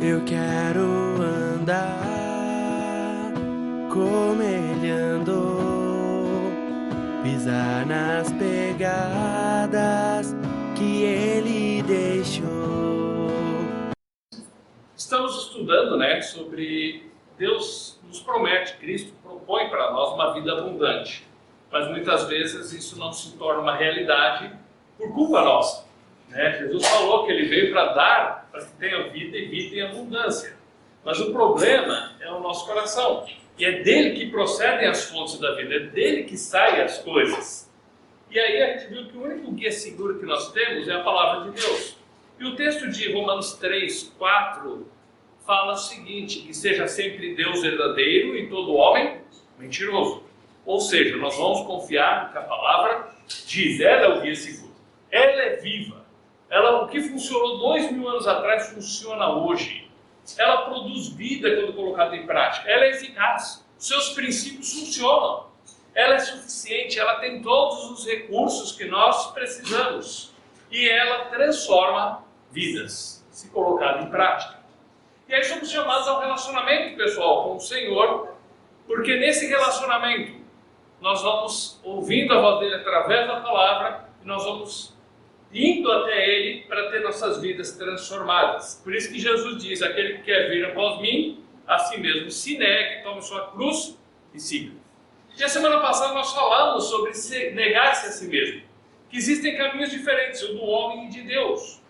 Eu quero andar como ele andou, pisar nas pegadas que ele deixou. Estamos estudando, sobre Deus nos promete, Cristo propõe para nós uma vida abundante, mas muitas vezes isso não se torna uma realidade por culpa nossa. Jesus falou que ele veio para dar, para que tenha vida e vida em abundância. Mas o problema é o nosso coração. E é dele que procedem as fontes da vida, é dele que saem as coisas. E aí a gente viu que o único guia seguro que nós temos é a palavra de Deus. E o texto de Romanos 3, 4 fala o seguinte: que seja sempre Deus verdadeiro e todo homem mentiroso. Ou seja, nós vamos confiar no que a palavra diz. Ela é o guia seguro. Ela é viva. O que funcionou 2000 anos atrás funciona hoje. Ela produz vida quando colocada em prática. Ela é eficaz. Seus princípios funcionam. Ela é suficiente. Ela tem todos os recursos que nós precisamos. E ela transforma vidas, se colocada em prática. E aí somos chamados ao relacionamento pessoal com o Senhor, porque nesse relacionamento nós vamos ouvindo a voz dele através da palavra e nós vamos indo até ele para ter nossas vidas transformadas. Por isso que Jesus diz: aquele que quer vir após mim, a si mesmo se negue, tome sua cruz e siga. E a semana passada nós falamos sobre negar-se a si mesmo, que existem caminhos diferentes, o do homem e de Deus.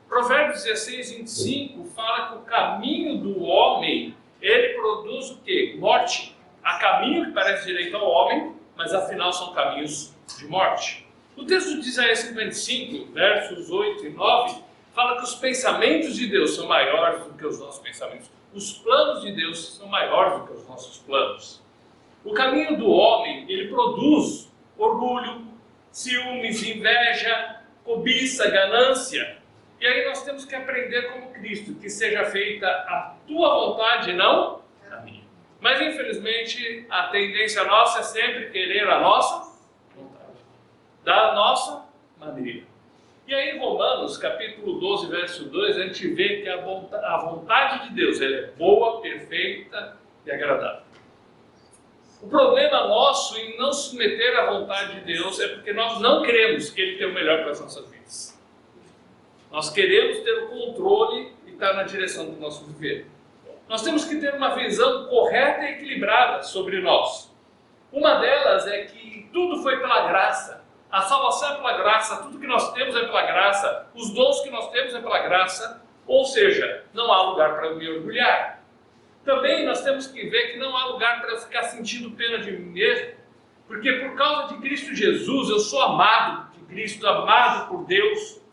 Provérbios 16, 25 fala que o caminho do homem, ele produz o quê? Morte. Há caminho que parece direito ao homem, mas afinal são caminhos de morte. O texto de Isaías 55, versos 8 e 9, fala que os pensamentos de Deus são maiores do que os nossos pensamentos. Os planos de Deus são maiores do que os nossos planos. O caminho do homem, ele produz orgulho, ciúmes, inveja, cobiça, ganância. E aí nós temos que aprender como Cristo, que seja feita a tua vontade e não a minha. Mas infelizmente a tendência nossa é sempre querer a nossa vontade, da nossa maneira. E aí em Romanos capítulo 12, verso 2, a gente vê que a vontade de Deus ela é boa, perfeita e agradável. O problema nosso em não submeter à vontade de Deus é porque nós não cremos que Ele tem o melhor para as nossas vidas. Nós queremos ter o controle e estar na direção do nosso viver. Nós temos que ter uma visão correta e equilibrada sobre nós. Uma delas é que tudo foi pela graça. A salvação é pela graça, tudo que nós temos é pela graça, os dons que nós temos é pela graça, ou seja, não há lugar para me orgulhar. Também nós temos que ver que não há lugar para eu ficar sentindo pena de mim mesmo, porque por causa de Cristo Jesus, eu sou amado de Cristo, amado por Deus,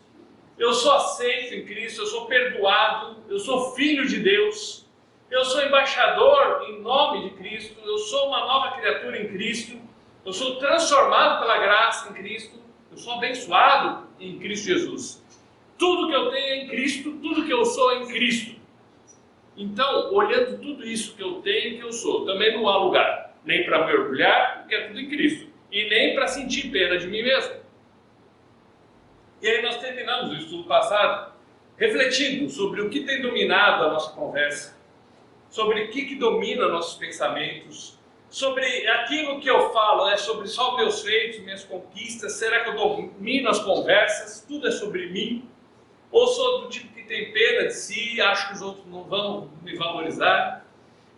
eu sou aceito em Cristo, eu sou perdoado, eu sou filho de Deus, eu sou embaixador em nome de Cristo, eu sou uma nova criatura em Cristo, eu sou transformado pela graça em Cristo, eu sou abençoado em Cristo Jesus. Tudo que eu tenho é em Cristo, tudo que eu sou é em Cristo. Então, olhando tudo isso que eu tenho e que eu sou, também não há lugar nem para me orgulhar, porque é tudo em Cristo, e nem para sentir pena de mim mesmo. E aí nós terminamos o estudo passado refletindo sobre o que tem dominado a nossa conversa, sobre o que domina nossos pensamentos, sobre aquilo que eu falo, é sobre só meus feitos, minhas conquistas, será que eu domino as conversas, tudo é sobre mim? Ou sou do tipo que tem pena de si, acho que os outros não vão me valorizar?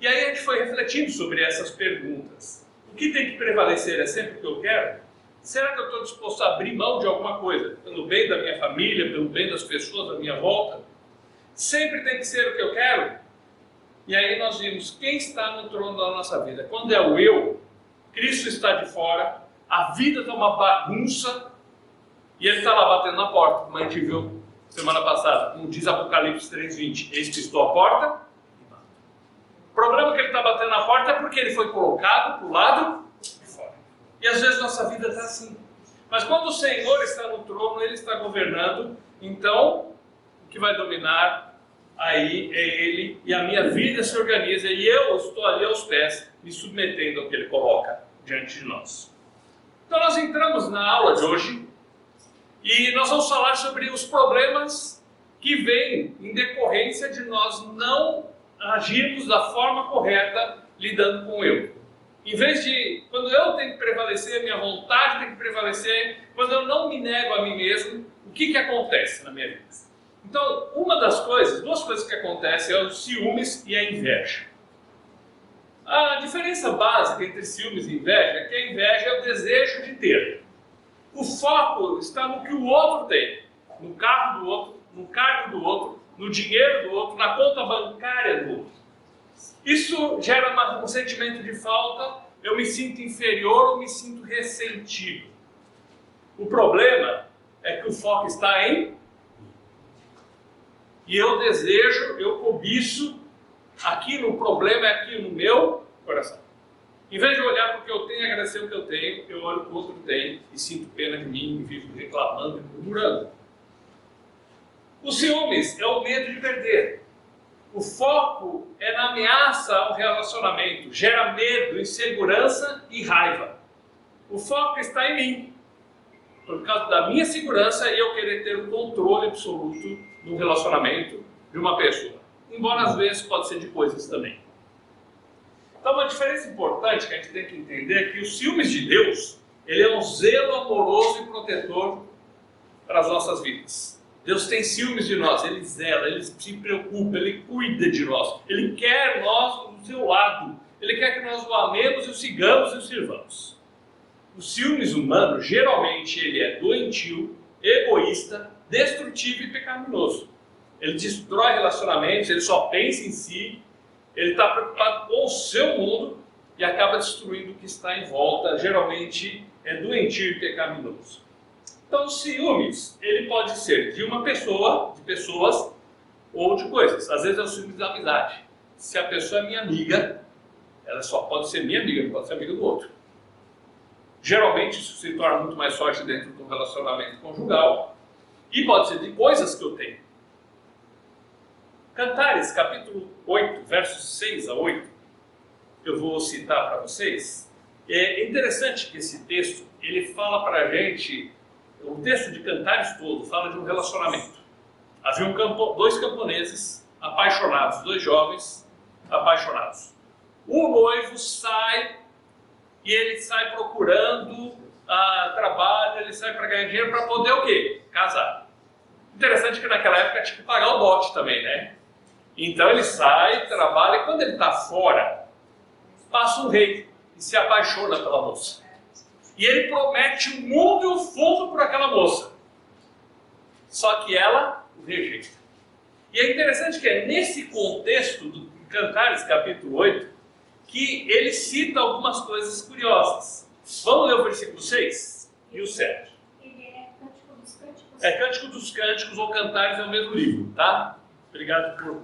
E aí a gente foi refletindo sobre essas perguntas. O que tem que prevalecer? É sempre o que eu quero? Será que eu estou disposto a abrir mão de alguma coisa, pelo bem da minha família, pelo bem das pessoas à minha volta? Sempre tem que ser o que eu quero? E aí nós vimos quem está no trono da nossa vida. Quando é o eu, Cristo está de fora, a vida está uma bagunça, e ele está lá batendo na porta, como a gente viu semana passada, como diz Apocalipse 3:20, eis que estou à porta e bato. O problema que ele está batendo na porta é porque ele foi colocado para o lado de fora. E às vezes nossa vida está assim. Mas quando o Senhor está no trono, Ele está governando, então o que vai dominar aí é Ele, e a minha vida se organiza, e eu estou ali aos pés, me submetendo ao que Ele coloca diante de nós. Então nós entramos na aula de hoje, e nós vamos falar sobre os problemas que vem em decorrência de nós não agirmos da forma correta lidando com o eu. Em vez de, quando eu tenho que prevalecer, minha vontade tem que prevalecer, quando eu não me nego a mim mesmo, o que acontece na minha vida? Então, duas coisas que acontecem é os ciúmes e a inveja. A diferença básica entre ciúmes e inveja é que a inveja é o desejo de ter. O foco está no que o outro tem, no carro do outro, no cargo do outro, no dinheiro do outro, na conta bancária do outro. Isso gera um sentimento de falta, eu me sinto inferior ou me sinto ressentido. O problema é que o foco está em e eu desejo, eu cobiço, aquilo, o problema é aqui no meu coração. Em vez de olhar para o que eu tenho e agradecer o que eu tenho, eu olho para o outro que tem e sinto pena de mim, e vivo reclamando e murmurando. O ciúmes é o medo de perder. O foco é na ameaça ao relacionamento, gera medo, insegurança e raiva. O foco está em mim, por causa da minha segurança e eu querer ter o controle absoluto no relacionamento de uma pessoa. Embora às vezes pode ser de coisas também. Então uma diferença importante que a gente tem que entender é que os ciúmes de Deus, ele é um zelo amoroso e protetor para as nossas vidas. Deus tem ciúmes de nós, Ele zela, Ele se preocupa, Ele cuida de nós. Ele quer nós do seu lado. Ele quer que nós o amemos e o sigamos e o sirvamos. O ciúmes humano, geralmente, ele é doentio, egoísta, destrutivo e pecaminoso. Ele destrói relacionamentos, ele só pensa em si, ele está preocupado com o seu mundo e acaba destruindo o que está em volta. Geralmente é doentio e pecaminoso. Então, o ciúmes, ele pode ser de uma pessoa, de pessoas ou de coisas. Às vezes é o ciúmes da amizade. Se a pessoa é minha amiga, ela só pode ser minha amiga, não pode ser amiga do outro. Geralmente isso se torna muito mais forte dentro de um relacionamento conjugal e pode ser de coisas que eu tenho. Cantares, capítulo 8, versos 6 a 8, eu vou citar para vocês. É interessante que esse texto, ele fala para a gente, o texto de Cantares todo fala de um relacionamento. Havia dois camponeses apaixonados, dois jovens apaixonados. O noivo sai e ele sai procurando trabalho, ele sai para ganhar dinheiro para poder o quê? Casar. Interessante que naquela época tinha que pagar o dote também, né? Então ele sai, trabalha e quando ele está fora, passa um rei e se apaixona pela moça. E ele promete o mundo e o fundo por aquela moça. Só que ela o rejeita. E é interessante que é nesse contexto do Cantares, capítulo 8, que ele cita algumas coisas curiosas. Vamos ler o versículo 6 e o 7. Ele é Cântico dos Cânticos. É Cântico dos Cânticos ou Cantares, é o mesmo livro, tá? Obrigado por...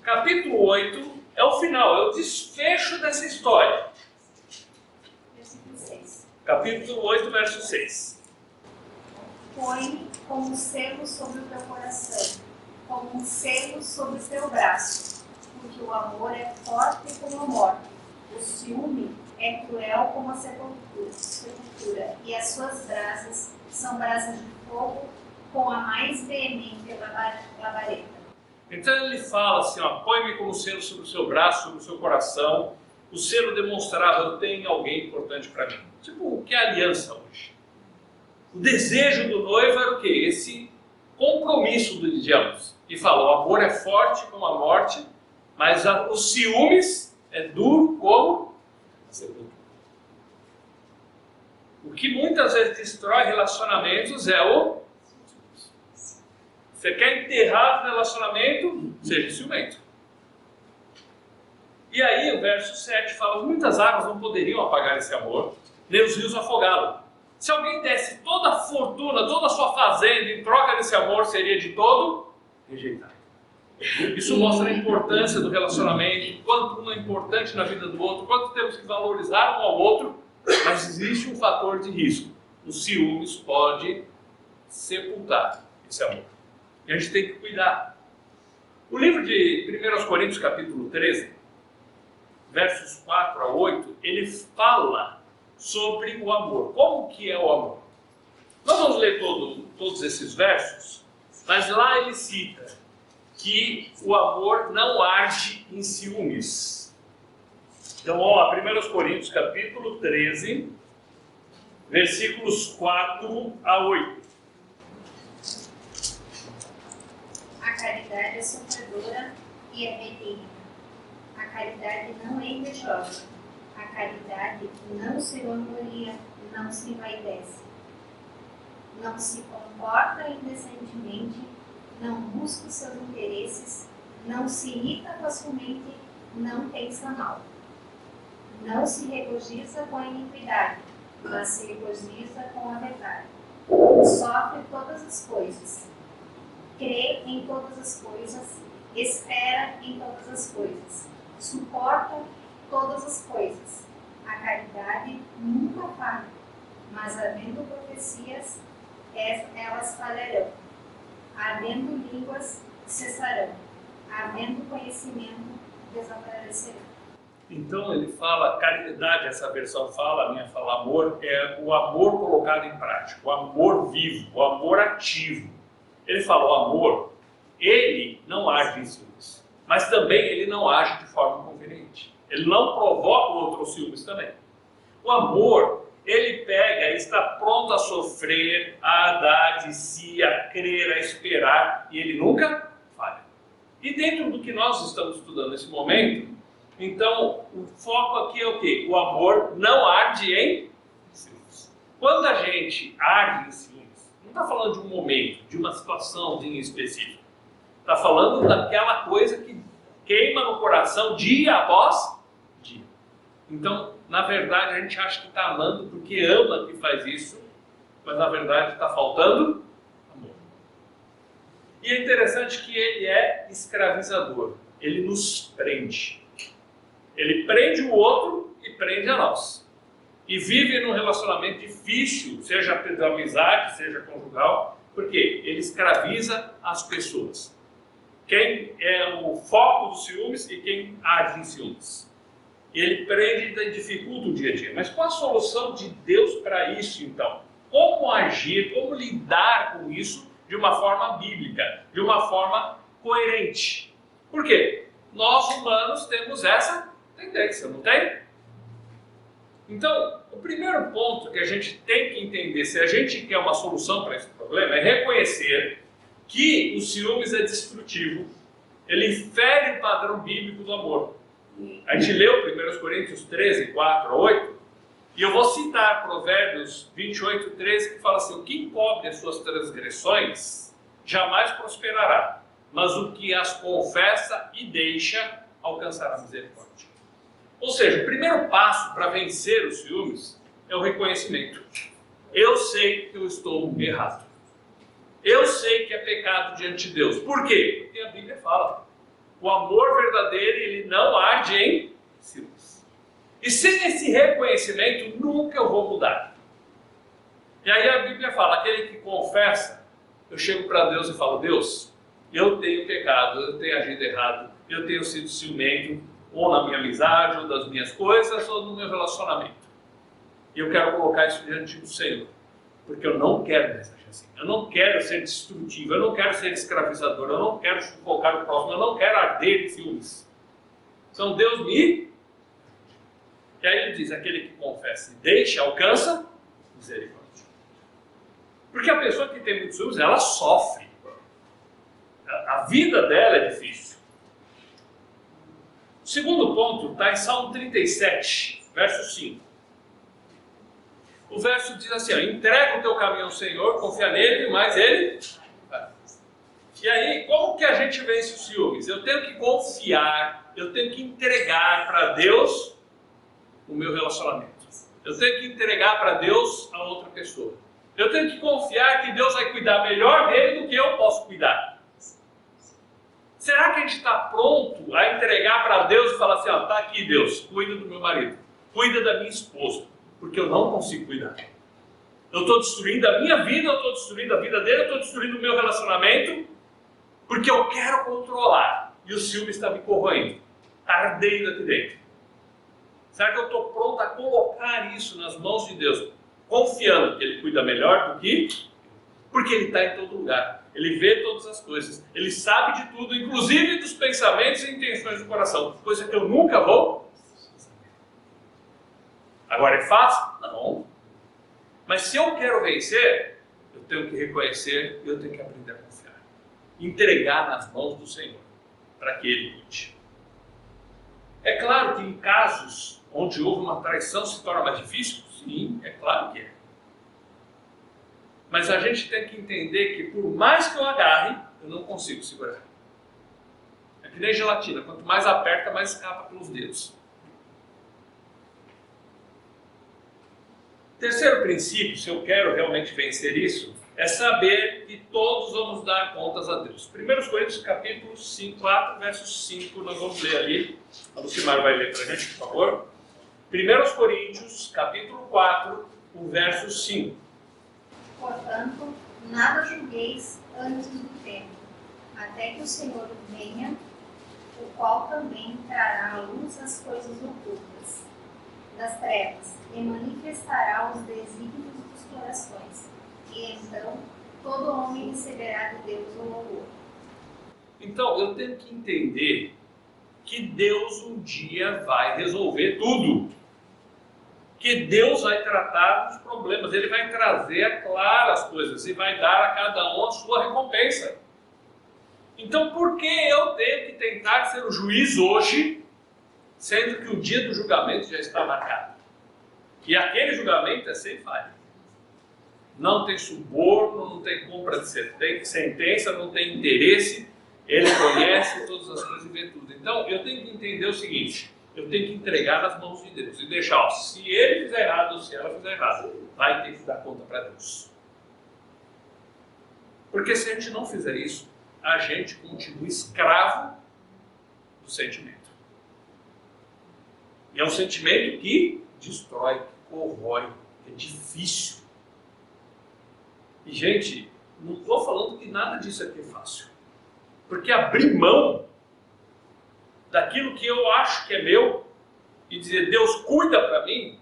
Capítulo 8 é o final, é o desfecho dessa história. Versículo 6. Capítulo 8, verso 6. Põe como um selo sobre o teu coração, como um selo sobre o teu braço, porque o amor é forte como a morte, o ciúme é cruel como a sepultura, e as suas brasas são brasas de fogo com a mais veemente labareda. Então ele fala assim, ó, põe-me como selo sobre o seu braço, sobre o seu coração. O selo demonstrava, eu tenho alguém importante para mim. Tipo, o que é aliança hoje? O desejo do noivo era o quê? Esse compromisso de ambos. E fala, o amor é forte como a morte, mas os ciúmes é duro como a sepultura. O que muitas vezes destrói relacionamentos é o... Você quer enterrar o relacionamento? Seja ciumento. E aí o verso 7 fala, muitas águas não poderiam apagar esse amor, nem os rios afogá-lo. Se alguém desse toda a fortuna, toda a sua fazenda em troca desse amor, seria de todo rejeitado. Isso mostra a importância do relacionamento, quanto um é importante na vida do outro, quanto temos que valorizar um ao outro, mas existe um fator de risco. O ciúmes pode sepultar esse amor. E a gente tem que cuidar. O livro de 1 Coríntios, capítulo 13, versos 4 a 8, ele fala sobre o amor. Como que é o amor? Nós vamos ler todos esses versos, Mas lá ele cita que o amor não arde em ciúmes. Então, ó, 1 Coríntios capítulo 13, versículos 4 a 8. A caridade é sofredora e é benigna. A caridade não é invejosa. A caridade não se vangloria, não se envaidece. Não se comporta indecentemente, não busca os seus interesses, não se irrita facilmente, não pensa mal. Não se regozija com a iniquidade, mas se regozija com a verdade. Sofre todas as coisas, crê em todas as coisas, espera em todas as coisas, suporta todas as coisas. A caridade nunca falha, mas havendo profecias, elas falharão. Havendo línguas, cessarão. Havendo conhecimento, desaparecerão. Então ele fala, caridade, essa versão fala, a minha fala amor, é o amor colocado em prática, o amor vivo, o amor ativo. Ele fala, o amor, ele não age em ciúmes, mas também ele não age de forma conveniente. Ele não provoca o outro aos ciúmes também. O amor, ele pega e está pronto a sofrer, a dar de si, a crer, a esperar, e ele nunca falha. E dentro do que nós estamos estudando nesse momento, então o foco aqui é o quê? O amor não arde em ciúmes. Quando a gente arde em ciúmes, não está falando de um momento, de uma situação em específico. Está falando daquela coisa que queima no coração dia após dia. Então, na verdade, a gente acha que está amando porque ama que faz isso, mas na verdade está faltando amor. E é interessante que ele é escravizador, ele nos prende. Ele prende o outro e prende a nós. E vive num relacionamento difícil, seja de amizade, seja conjugal, porque ele escraviza as pessoas. Quem é o foco dos ciúmes e quem age em ciúmes. Ele prende e dificulta o dia a dia. Mas qual a solução de Deus para isso, então? Como agir, como lidar com isso de uma forma bíblica, de uma forma coerente? Por quê? Nós humanos temos essa tendência, não tem? Então, o primeiro ponto que a gente tem que entender, se a gente quer uma solução para esse problema, é reconhecer que o ciúmes é destrutivo, ele fere o padrão bíblico do amor. A gente leu 1 Coríntios 13, 4 a 8, e eu vou citar Provérbios 28, 13, que fala assim, o que encobre as suas transgressões jamais prosperará, mas o que as confessa e deixa alcançará misericórdia. Ou seja, o primeiro passo para vencer os ciúmes é o reconhecimento. Eu sei que eu estou errado. Eu sei que é pecado diante de Deus. Por quê? Porque a Bíblia fala. O amor verdadeiro, ele não arde em ciúmes. E sem esse reconhecimento, nunca eu vou mudar. E aí a Bíblia fala, aquele que confessa, eu chego para Deus e falo, Deus, eu tenho pecado, eu tenho agido errado, eu tenho sido ciumento, ou na minha amizade, ou das minhas coisas, ou no meu relacionamento. E eu quero colocar isso diante do Senhor. Porque eu não quero mais agir assim. Eu não quero ser destrutivo, eu não quero ser escravizador, eu não quero sufocar o próximo, eu não quero arder em ciúmes. Então Deus me... E aí ele diz, aquele que confessa e deixa, alcança misericórdia. Porque a pessoa que tem muitos ciúmes, ela sofre. A vida dela é difícil. O segundo ponto está em Salmo 37, verso 5. O verso diz assim, ó, entrega o teu caminho ao Senhor, confia nele, mas ele... E aí, como que a gente vence os ciúmes? Eu tenho que confiar, eu tenho que entregar para Deus o meu relacionamento. Eu tenho que entregar para Deus a outra pessoa. Eu tenho que confiar que Deus vai cuidar melhor dele do que eu posso cuidar. Será que a gente está pronto a entregar para Deus e falar assim, ó, tá aqui Deus, cuida do meu marido, cuida da minha esposa, porque eu não consigo cuidar. Eu estou destruindo a minha vida, eu estou destruindo a vida dele, eu estou destruindo o meu relacionamento, porque eu quero controlar. E o ciúme está me corroendo, está ardendo aqui dentro. Será que eu estou pronto a colocar isso nas mãos de Deus, confiando que Ele cuida melhor do que? Porque ele está em todo lugar. Ele vê todas as coisas. Ele sabe de tudo, inclusive dos pensamentos e intenções do coração. Coisa que eu nunca vou. Agora é fácil? Não. Mas se eu quero vencer, eu tenho que reconhecer e eu tenho que aprender a confiar. Entregar nas mãos do Senhor, para que Ele cuide. É claro que em casos onde houve uma traição se torna mais difícil? Sim, é claro que é. Mas a gente tem que entender que por mais que eu agarre, eu não consigo segurar. É que nem gelatina, quanto mais aperta, mais escapa pelos dedos. Terceiro princípio, se eu quero realmente vencer isso, é saber que todos vamos dar contas a Deus. 1 Coríntios capítulo 5, 4, verso 5, nós vamos ler ali. A Lucimar vai ler para a gente, por favor. 1 Coríntios capítulo 4, o verso 5. Portanto, nada julgueis antes do tempo, até que o Senhor venha, o qual também trará à luz as coisas ocultas das trevas e manifestará os desígnios dos corações. E então todo homem receberá de Deus o louvor. Então, eu tenho que entender que Deus um dia vai resolver tudo. Que Deus vai tratar dos problemas, Ele vai trazer a clara as coisas e vai dar a cada um a sua recompensa. Então, por que eu tenho que tentar ser o juiz hoje, sendo que o dia do julgamento já está marcado? E aquele julgamento é sem falha. Não tem suborno, não tem compra de sentença, não tem interesse. Ele conhece todas as coisas e vê tudo. Então, eu tenho que entender o seguinte: eu tenho que entregar nas mãos de Deus e deixar, ó, se ele fizer errado ou se ela fizer errado, vai ter que dar conta para Deus. Porque se a gente não fizer isso, a gente continua escravo do sentimento. E é um sentimento que destrói, que corrói, que é difícil. E, gente, não estou falando que nada disso aqui é fácil. Porque abrir mão daquilo que eu acho que é meu e dizer, Deus, cuida para mim,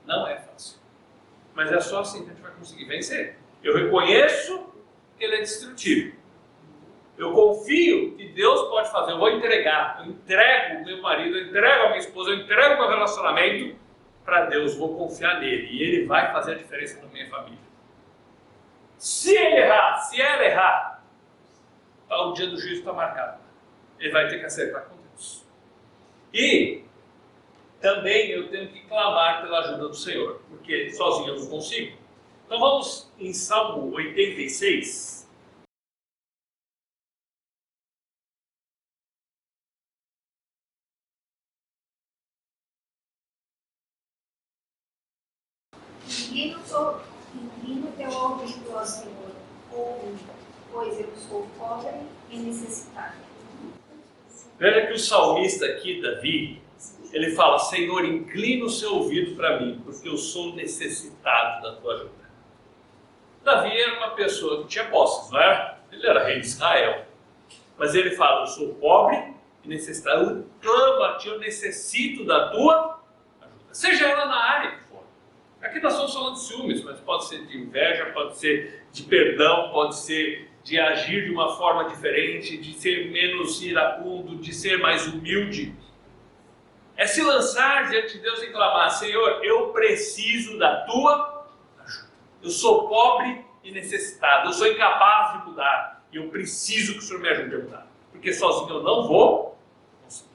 não é fácil. Mas é só assim que a gente vai conseguir vencer. Eu reconheço que ele é destrutivo. Eu confio que Deus pode fazer. Eu vou entregar. Eu entrego o meu marido, eu entrego a minha esposa, eu entrego o meu relacionamento para Deus. Vou confiar nele e ele vai fazer a diferença na minha família. Se ele errar, se ela errar, o dia do juízo está marcado. Ele vai ter que acertar com Deus. E também eu tenho que clamar pela ajuda do Senhor, porque sozinho eu não consigo. Então vamos em Salmo 86. Inclina o teu ouvido ao Senhor, ouve, pois eu sou pobre e necessitado. Veja que o salmista aqui, Davi, ele fala, Senhor, inclina o seu ouvido para mim, porque eu sou necessitado da tua ajuda. Davi era uma pessoa que tinha posses, não era? Ele era rei de Israel. Mas ele fala, eu sou pobre e necessitado. Eu clamo a ti, eu necessito da tua ajuda. Seja ela na área que for. Aqui nós estamos falando de ciúmes, mas pode ser de inveja, pode ser de perdão, pode ser de agir de uma forma diferente, de ser menos iracundo, de ser mais humilde. É se lançar diante de Deus e clamar, Senhor, eu preciso da tua ajuda. Eu sou pobre e necessitado, eu sou incapaz de mudar e eu preciso que o Senhor me ajude a mudar, porque sozinho eu não vou conseguir.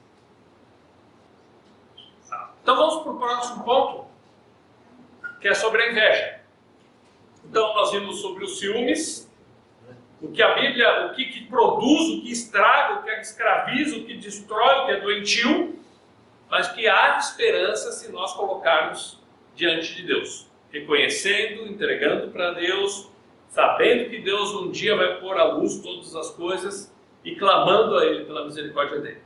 Então vamos para o próximo ponto, que é sobre a inveja. Então nós vimos sobre os ciúmes, o que a Bíblia, o que produz, o que estraga, o que escraviza, o que destrói, o que é doentio, mas que há esperança se nós colocarmos diante de Deus, reconhecendo, entregando para Deus, sabendo que Deus um dia vai pôr à luz todas as coisas e clamando a Ele pela misericórdia dele,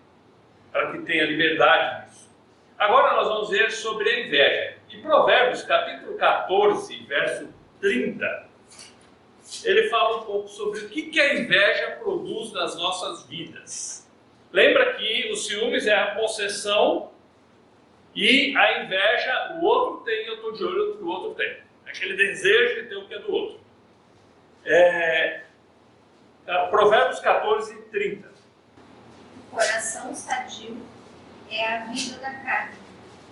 para que tenha liberdade nisso. Agora nós vamos ver sobre a inveja. Em Provérbios, capítulo 14, verso 30, ele fala um pouco sobre o que a inveja produz nas nossas vidas. Lembra que o ciúmes é a possessão e a inveja, o outro tem, eu estou de olho no que o outro tem. Aquele desejo de ter o que é do outro. Provérbios 14, 30. O coração sadio é a vida da carne,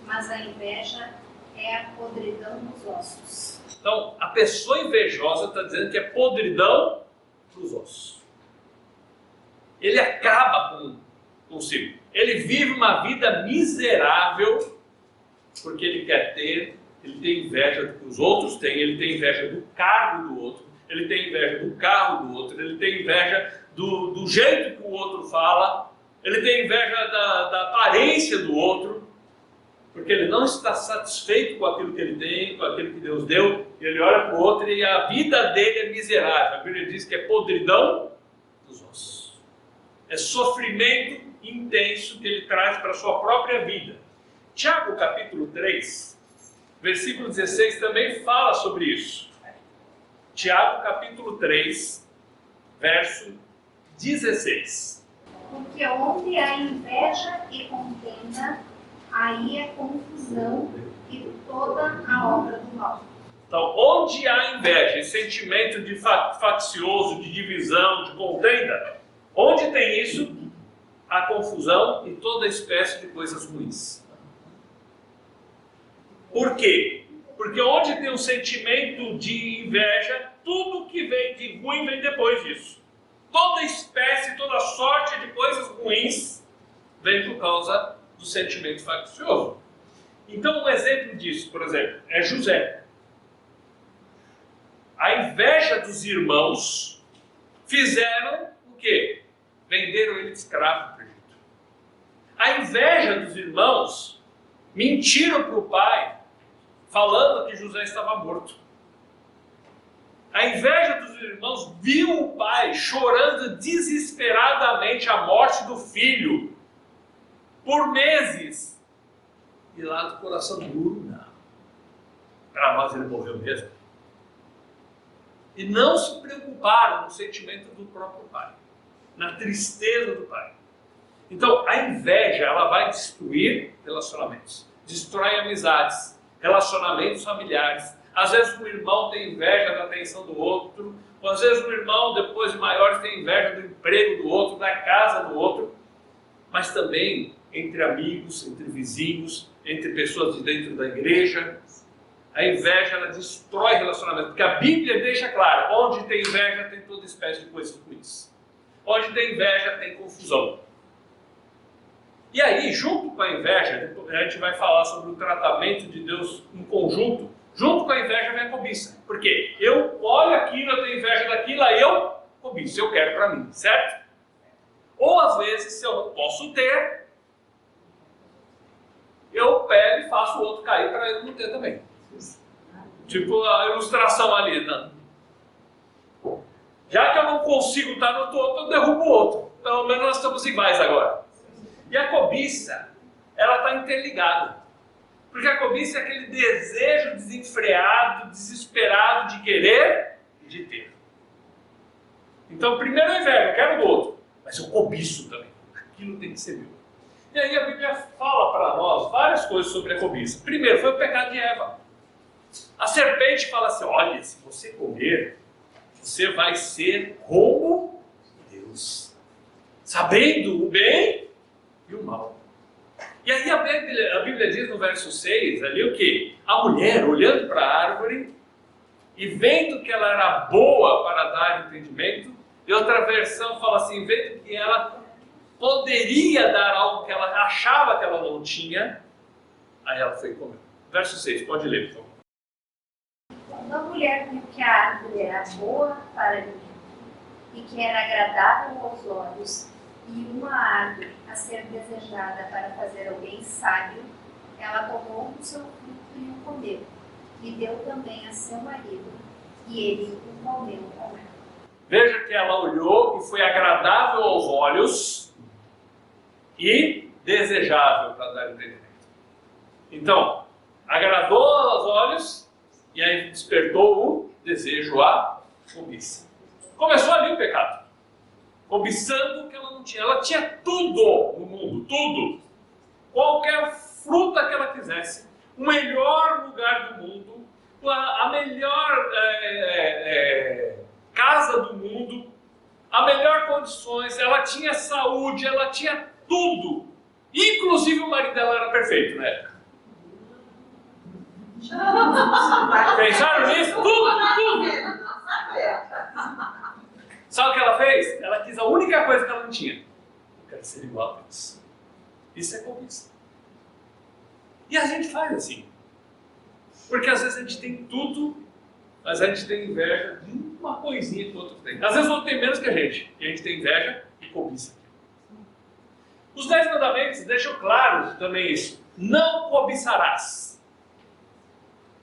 mas a inveja é a podridão dos ossos. Então, a pessoa invejosa está dizendo que é podridão dos ossos. Ele acaba consigo. Ele vive uma vida miserável porque ele quer ter, ele tem inveja do que os outros têm, ele tem inveja do cargo do outro, ele tem inveja do carro do outro, ele tem inveja do jeito que o outro fala, ele tem inveja da aparência do outro, porque ele não está satisfeito com aquilo que ele tem, com aquilo que Deus deu, e ele olha para o outro e a vida dele é miserável. A Bíblia diz que é podridão dos ossos. É sofrimento intenso que ele traz para a sua própria vida. Tiago capítulo 3, versículo 16 também fala sobre isso. Tiago capítulo 3, verso 16. Porque onde há inveja e contenda, aí é confusão e toda a obra do mal. Então, onde há inveja e sentimento de faccioso, de divisão, de contenda, onde tem isso, há confusão e toda espécie de coisas ruins. Por quê? Porque onde tem um sentimento de inveja, tudo que vem de ruim vem depois disso. Toda espécie, toda sorte de coisas ruins vem por causa do sentimento faccioso. Então, um exemplo disso, por exemplo, é José. A inveja dos irmãos fizeram o quê? Venderam ele de escravo para o Egito. A inveja dos irmãos mentiram para o pai, falando que José estava morto. A inveja dos irmãos viu o pai chorando desesperadamente a morte do filho por meses. E lá do coração duro, não. Mas ele morreu mesmo. E não se preocuparam no sentimento do próprio pai, na tristeza do pai. Então, a inveja, ela vai destruir relacionamentos, destrói amizades, relacionamentos familiares. Às vezes um irmão tem inveja da atenção do outro, ou às vezes um irmão, depois de maior, tem inveja do emprego do outro, da casa do outro, mas também entre amigos, entre vizinhos, entre pessoas de dentro da igreja. A inveja, ela destrói relacionamento, porque a Bíblia deixa claro, onde tem inveja tem toda espécie de coisas ruins. Onde tem inveja tem confusão. E aí, junto com a inveja, a gente vai falar sobre o tratamento de Deus em conjunto. Junto com a inveja vem a cobiça. Por quê? Eu olho aquilo, eu tenho inveja daquilo, aí eu cobiço, eu quero para mim, certo? Ou às vezes, se eu não posso ter, eu pego e faço o outro cair para ele não ter também. Tipo a ilustração ali, né? Já que eu não consigo estar no topo, eu derrubo o outro. Pelo menos nós estamos iguais agora. E a cobiça, ela está interligada. Porque a cobiça é aquele desejo desenfreado, desesperado de querer e de ter. Então, primeiro eu invejo, eu quero do outro, mas eu cobiço também. Aquilo tem que ser meu. E aí a Bíblia fala para nós várias coisas sobre a cobiça. Primeiro, foi o pecado de Eva. A serpente fala assim, olha, se você comer, você vai ser como Deus, sabendo o bem e o mal. E aí a Bíblia diz no verso 6, ali o quê? A mulher olhando para a árvore e vendo que ela era boa para dar entendimento, e outra versão fala assim, vendo que ela poderia dar algo que ela achava que ela não tinha, aí ela foi comer. Verso 6, pode ler, por favor. Quando a mulher viu que a árvore era boa para alimento e que era agradável aos olhos, e uma árvore a ser desejada para fazer alguém sábio, ela tomou do seu fruto e o comeu, e deu também a seu marido, e ele o comeu com ela. Veja que ela olhou e foi agradável aos olhos e desejável para dar entendimento. Então, agradou aos olhos e aí despertou o desejo, a cobiça. Começou ali o pecado. Cobiçando o que ela não tinha. Ela tinha tudo no mundo, tudo. Qualquer fruta que ela quisesse, o melhor lugar do mundo, a melhor casa do mundo, a melhor condições, ela tinha saúde, ela tinha tudo. Inclusive o marido dela era perfeito na época. Pensaram nisso? Tudo! Sabe o que ela fez? Ela quis a única coisa que ela não tinha. Eu quero ser igual a Deus. Isso é cobiça. E a gente faz assim. Porque às vezes a gente tem tudo, mas a gente tem inveja de uma coisinha que o outro tem. Às vezes o outro tem menos que a gente. E a gente tem inveja e cobiça. Os 10 mandamentos deixam claro também isso. Não cobiçarás.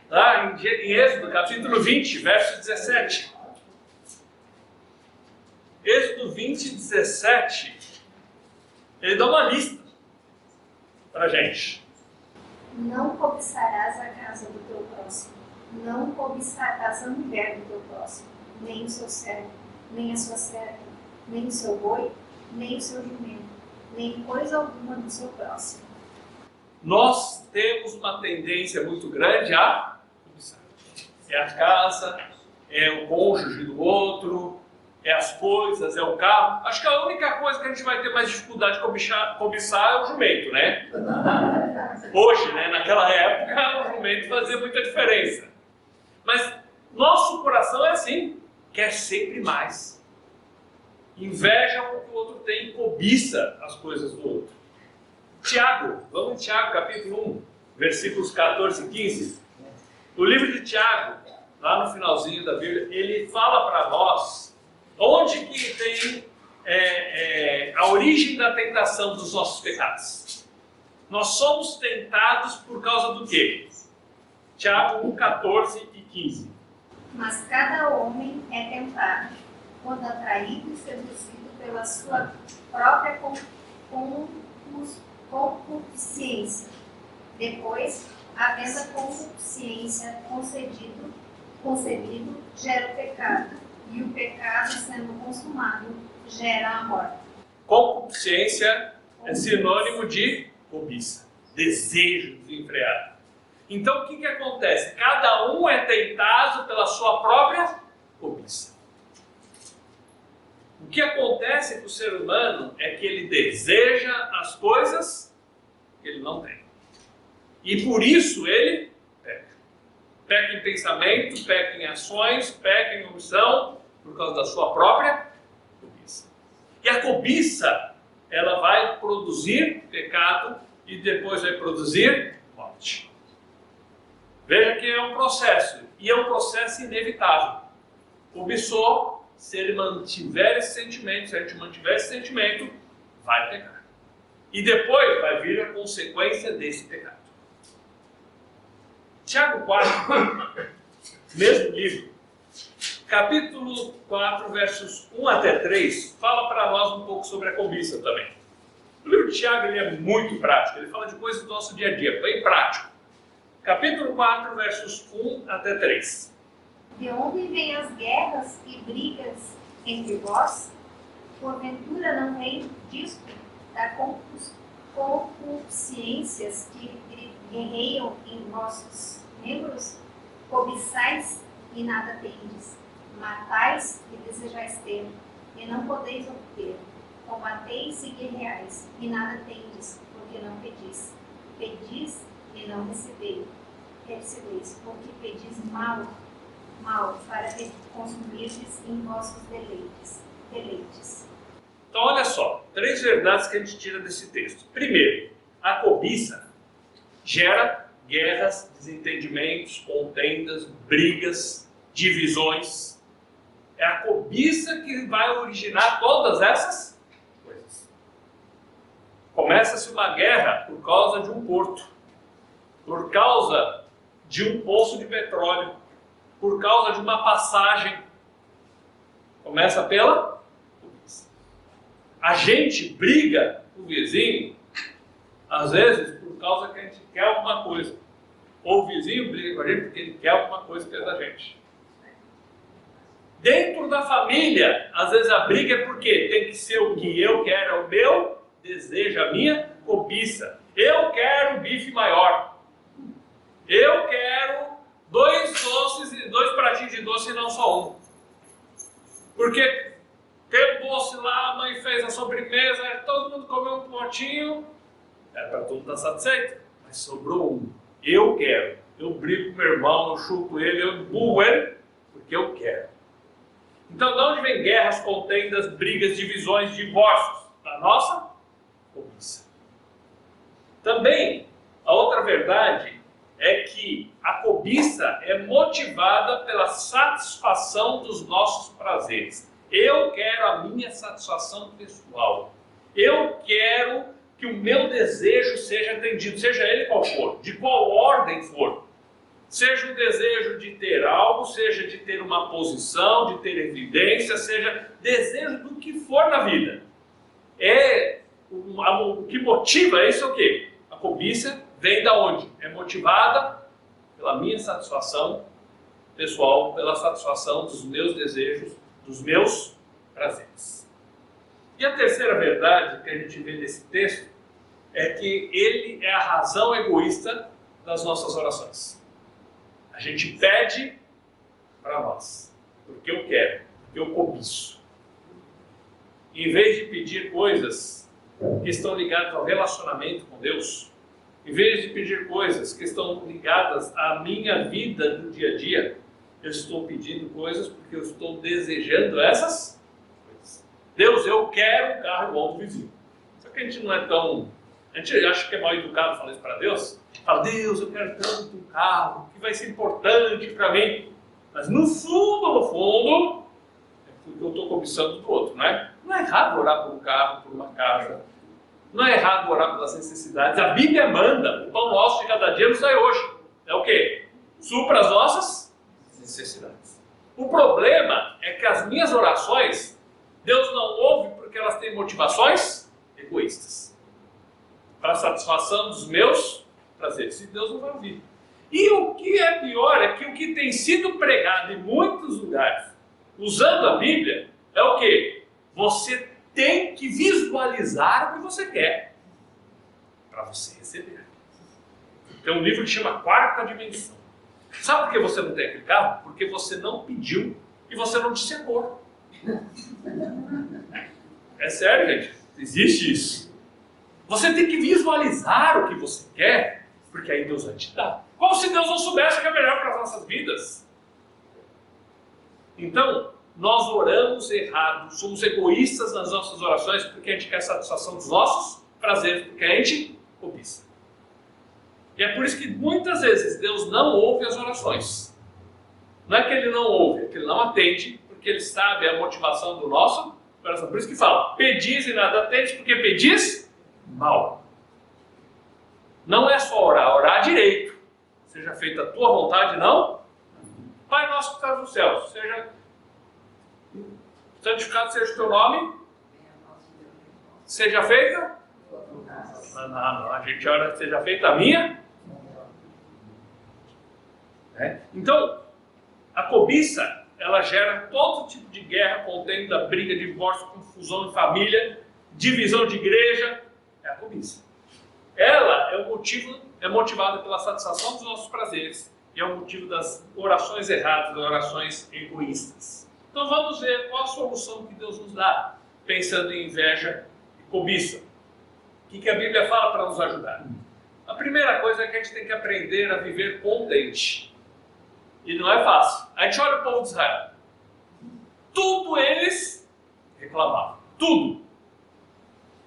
Lá em Êxodo, capítulo 20, verso 17. Êxodo 20, 17. Ele dá uma lista para a gente. Não cobiçarás a casa do teu próximo. Não cobiçarás a mulher do teu próximo. Nem o seu servo, nem a sua serva, nem o seu boi, nem o seu jumento, nem coisa alguma do seu próximo. Nós temos uma tendência muito grande a cobiçar. É a casa, é o cônjuge do outro, é as coisas, é o carro. Acho que a única coisa que a gente vai ter mais dificuldade de cobiçar é o jumento, né? Hoje, né? Naquela época, o jumento fazia muita diferença. Mas nosso coração é assim, quer sempre mais. Inveja o que o outro tem, cobiça as coisas do outro. Tiago, vamos em Tiago, capítulo 1, versículos 14 e 15. O livro de Tiago, lá no finalzinho da Bíblia, ele fala para nós onde que tem a origem da tentação dos nossos pecados. Nós somos tentados por causa do quê? Tiago 1, 14 e 15. Mas cada homem é tentado, quando atraído e seduzido pela sua própria concupiscência. Depois, havendo a concupiscência concebido, gera o pecado. E o pecado, sendo consumado, gera a morte. Concupiscência é sinônimo de cobiça, desejo desenfreado. Então o que acontece? Cada um é tentado pela sua própria cobiça. O que acontece com o ser humano é que ele deseja as coisas que ele não tem. E por isso ele peca. Peca em pensamento, peca em ações, peca em omissão, por causa da sua própria cobiça. E a cobiça, ela vai produzir pecado e depois vai produzir morte. Veja que é um processo, e é um processo inevitável. Cobiçou, se ele mantiver esse sentimento, se a gente mantiver esse sentimento, vai pecar. E depois vai vir a consequência desse pecado. Tiago 4, mesmo livro, capítulo 4, versos 1 até 3, fala para nós um pouco sobre a cobiça também. O livro de Tiago ele é muito prático, ele fala de coisas do nosso dia a dia, bem prático. Capítulo 4, versos 1 até 3. De onde vêm as guerras e brigas entre vós? Porventura não vem disto, da concupiscências que guerreiam em vossos membros? Cobiçais e nada tendes, matais e desejais ter, e não podeis obter, combateis e guerreais, e nada tendes, porque não pedis. Pedis e não recebeis, porque pedis mal, para consumirdes em vossos deleites. Então olha só, 3 verdades que a gente tira desse texto. Primeiro, a cobiça gera guerras, desentendimentos, contendas, brigas, divisões. É a cobiça que vai originar todas essas coisas. Começa-se uma guerra por causa de um porto, por causa de um poço de petróleo, por causa de uma passagem. Começa pela cobiça. A gente briga com o vizinho, às vezes, por causa que a gente quer alguma coisa. Ou o vizinho briga com a gente porque ele quer alguma coisa que é da gente. Dentro da família, às vezes a briga é porque tem que ser o que eu quero, é o meu desejo, a minha cobiça. Eu quero bife maior. Eu quero 2 doces e 2 pratinhos de doce e não só um. Porque tem o doce lá, a mãe fez a sobremesa, todo mundo comeu um potinho, era para todo mundo estar satisfeito, mas sobrou um. Eu quero. Eu brigo com meu irmão, eu chuto ele, eu empurro ele, porque eu quero. Então, de onde vem guerras, contendas, brigas, divisões, divórcios? Da nossa cobiça. Também, a outra verdade é que a cobiça é motivada pela satisfação dos nossos prazeres. Eu quero a minha satisfação pessoal. Eu quero que o meu desejo seja atendido, seja ele qual for, de qual ordem for. Seja o desejo de ter algo, seja de ter uma posição, de ter evidência, seja desejo do que for na vida. O que motiva isso é o quê? A cobiça vem da onde? É motivada pela minha satisfação pessoal, pela satisfação dos meus desejos, dos meus prazeres. E a terceira verdade que a gente vê nesse texto é que ele é a razão egoísta das nossas orações. A gente pede para nós, porque eu quero, porque eu cobiço. Em vez de pedir coisas que estão ligadas ao relacionamento com Deus, em vez de pedir coisas que estão ligadas à minha vida do dia a dia, eu estou pedindo coisas porque eu estou desejando essas coisas. Deus, eu quero um carro igual do vizinho. Só que a gente não é tão... A gente acha que é mal educado falar isso para Deus. Fala, Deus, eu quero tanto um carro, que vai ser importante para mim. Mas no fundo, é porque eu estou cobiçando do outro, não é? Não é errado orar por um carro, por uma casa. Não é errado orar pelas necessidades. A Bíblia manda, o pão nosso de cada dia nos dai hoje. É o quê? Supra as nossas necessidades. O problema é que as minhas orações, Deus não ouve porque elas têm motivações egoístas. Para a satisfação dos meus prazeres. E Deus não vai ouvir. E o que é pior é que o que tem sido pregado em muitos lugares, usando a Bíblia, é o quê? Você tem que visualizar o que você quer para você receber. Tem um livro que chama Quarta Dimensão. Sabe por que você não tem aquele carro? Porque você não pediu e você não disse amor. É sério, gente. Existe isso. Você tem que visualizar o que você quer, porque aí Deus vai te dar. Como se Deus não soubesse o que é melhor para as nossas vidas. Então, nós oramos errado, somos egoístas nas nossas orações porque a gente quer a satisfação dos nossos prazeres, porque a gente cobiça. E é por isso que muitas vezes Deus não ouve as orações. Não é que Ele não ouve, é que Ele não atende, porque Ele sabe a motivação do nosso coração. Por isso que fala, pedis e nada tendes, porque pedis mal. Não é só orar, orar direito. Seja feita a tua vontade, não. Pai nosso que estás no céu, seja santificado seja o teu nome, seja feita. Não, a gente ora, seja feita a minha. Então, a cobiça, ela gera todo tipo de guerra, contenda, briga, divórcio, confusão em família, divisão de igreja. É a cobiça. Ela é motivada pela satisfação dos nossos prazeres e é o motivo das orações erradas, das orações egoístas. Então vamos ver qual a solução que Deus nos dá, pensando em inveja e cobiça. O que a Bíblia fala para nos ajudar? A primeira coisa é que a gente tem que aprender a viver contente. E não é fácil. A gente olha o povo de Israel. Tudo eles reclamavam. Tudo.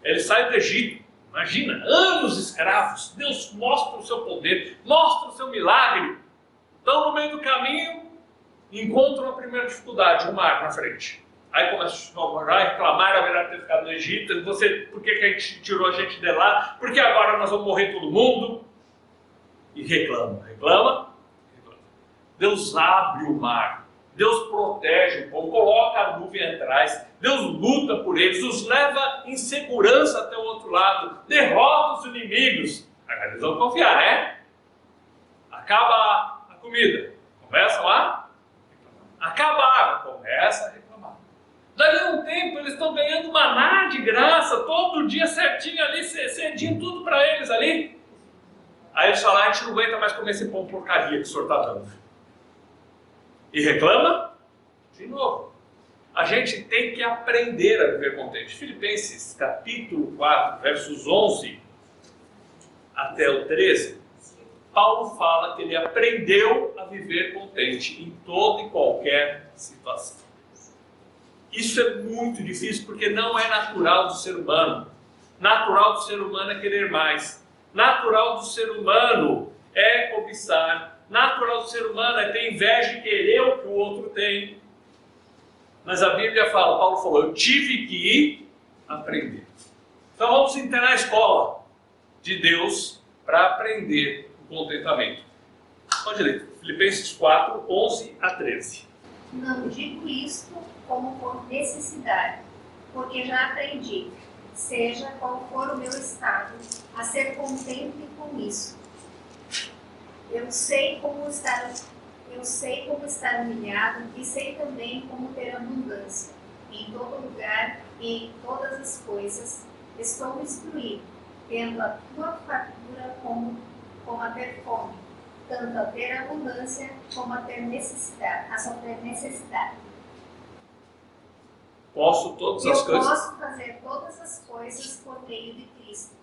Eles saem do Egito. Imagina, anos escravos. Deus mostra o seu poder, mostra o seu milagre. Estão no meio do caminho, encontram a primeira dificuldade, o mar na frente. Aí começam a reclamar, era melhor ter ficado no Egito. Por que a gente tirou a gente de lá? Porque agora nós vamos morrer todo mundo. E reclama. Deus abre o mar. Deus protege o povo, coloca a nuvem atrás. Deus luta por eles, os leva em segurança até o outro lado. Derrota os inimigos. Agora eles vão confiar, né? Acaba a comida. Começam a reclamar. Acaba a água. Começa a reclamar. Daí a um tempo eles estão ganhando maná de graça, todo dia certinho ali, cedinho, tudo para eles ali. Aí eles falam, a gente não aguenta mais comer esse pão porcaria que o senhor está dando. E reclama de novo. A gente tem que aprender a viver contente. Filipenses capítulo 4, versos 11 até o 13, Paulo fala que ele aprendeu a viver contente em toda e qualquer situação. Isso é muito difícil porque não é natural do ser humano. Natural do ser humano é querer mais. Natural do ser humano é cobiçar. Natural do ser humano é ter inveja e querer o que o outro tem. Mas a Bíblia fala, Paulo falou, eu tive que aprender. Então vamos entrar na escola de Deus para aprender o contentamento. Pode ler, Filipenses 4, 11 a 13. Não digo isto como por necessidade, porque já aprendi, seja qual for o meu estado, a ser contente com isso. Eu sei como estar humilhado e sei também como ter abundância. Em todo lugar e em todas as coisas estou instruído, tendo a tua fartura como a ter fome, tanto a ter abundância como a ter necessidade, a sofrer necessidade. Posso todas as coisas? Eu posso fazer todas as coisas por meio de Cristo,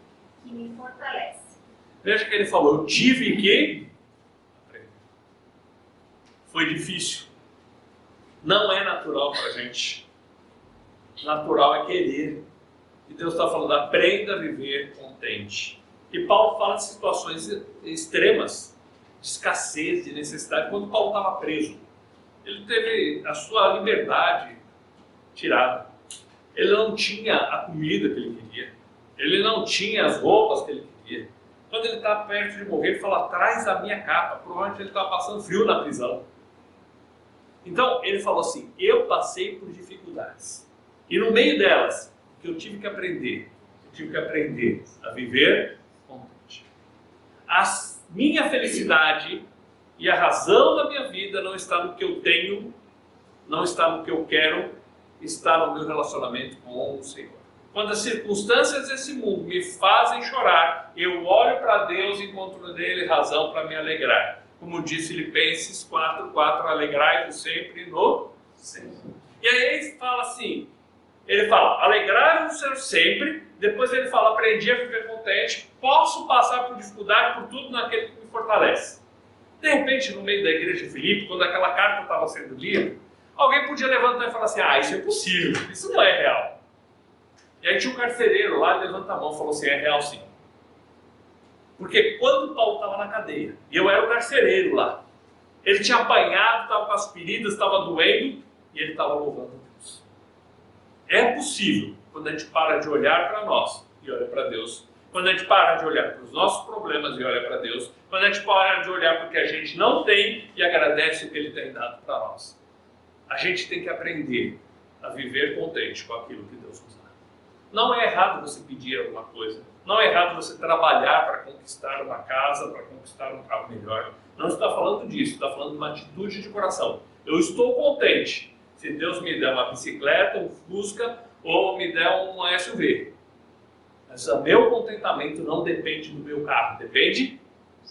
que me fortalece. Veja que ele falou, eu tive que aprender. Foi difícil. Não é natural para a gente. Natural é querer. E Deus está falando, aprenda a viver contente. E Paulo fala de situações extremas, de escassez, de necessidade. Quando Paulo estava preso, ele teve a sua liberdade tirada. Ele não tinha a comida que ele queria. Ele não tinha as roupas que ele queria. Quando ele está perto de morrer, ele fala, traz a minha capa. Provavelmente ele estava passando frio na prisão. Então, ele falou assim, eu passei por dificuldades. E no meio delas, que eu tive que aprender a viver contente. A minha felicidade e a razão da minha vida não está no que eu tenho, não está no que eu quero, está no meu relacionamento com o Senhor. Quando as circunstâncias desse mundo me fazem chorar, eu olho para Deus e encontro nele razão para me alegrar. Como diz Filipenses 4:4, alegrai-vos sempre no Senhor. E aí ele fala assim, ele fala, alegrai-vos sempre, depois ele fala, aprendi a viver contente, posso passar por dificuldade, por tudo naquele que me fortalece. De repente, no meio da igreja de Filipe, quando aquela carta estava sendo lida, alguém podia levantar e falar assim, isso é impossível, isso não é real. E aí tinha um carcereiro lá, levanta a mão e falou assim, é real sim. Porque quando Paulo estava na cadeia, e eu era o carcereiro lá, ele tinha apanhado, estava com as feridas, estava doendo, e ele estava louvando a Deus. É possível, quando a gente para de olhar para nós e olha para Deus, quando a gente para de olhar para os nossos problemas e olha para Deus, quando a gente para de olhar para o que a gente não tem e agradece o que Ele tem dado para nós. A gente tem que aprender a viver contente com aquilo que Deus nos dá. Não é errado você pedir alguma coisa, não é errado você trabalhar para conquistar uma casa, para conquistar um carro melhor. Não está falando disso, está falando de uma atitude de coração. Eu estou contente se Deus me der uma bicicleta, um Fusca ou me der um SUV. Mas o meu contentamento não depende do meu carro, depende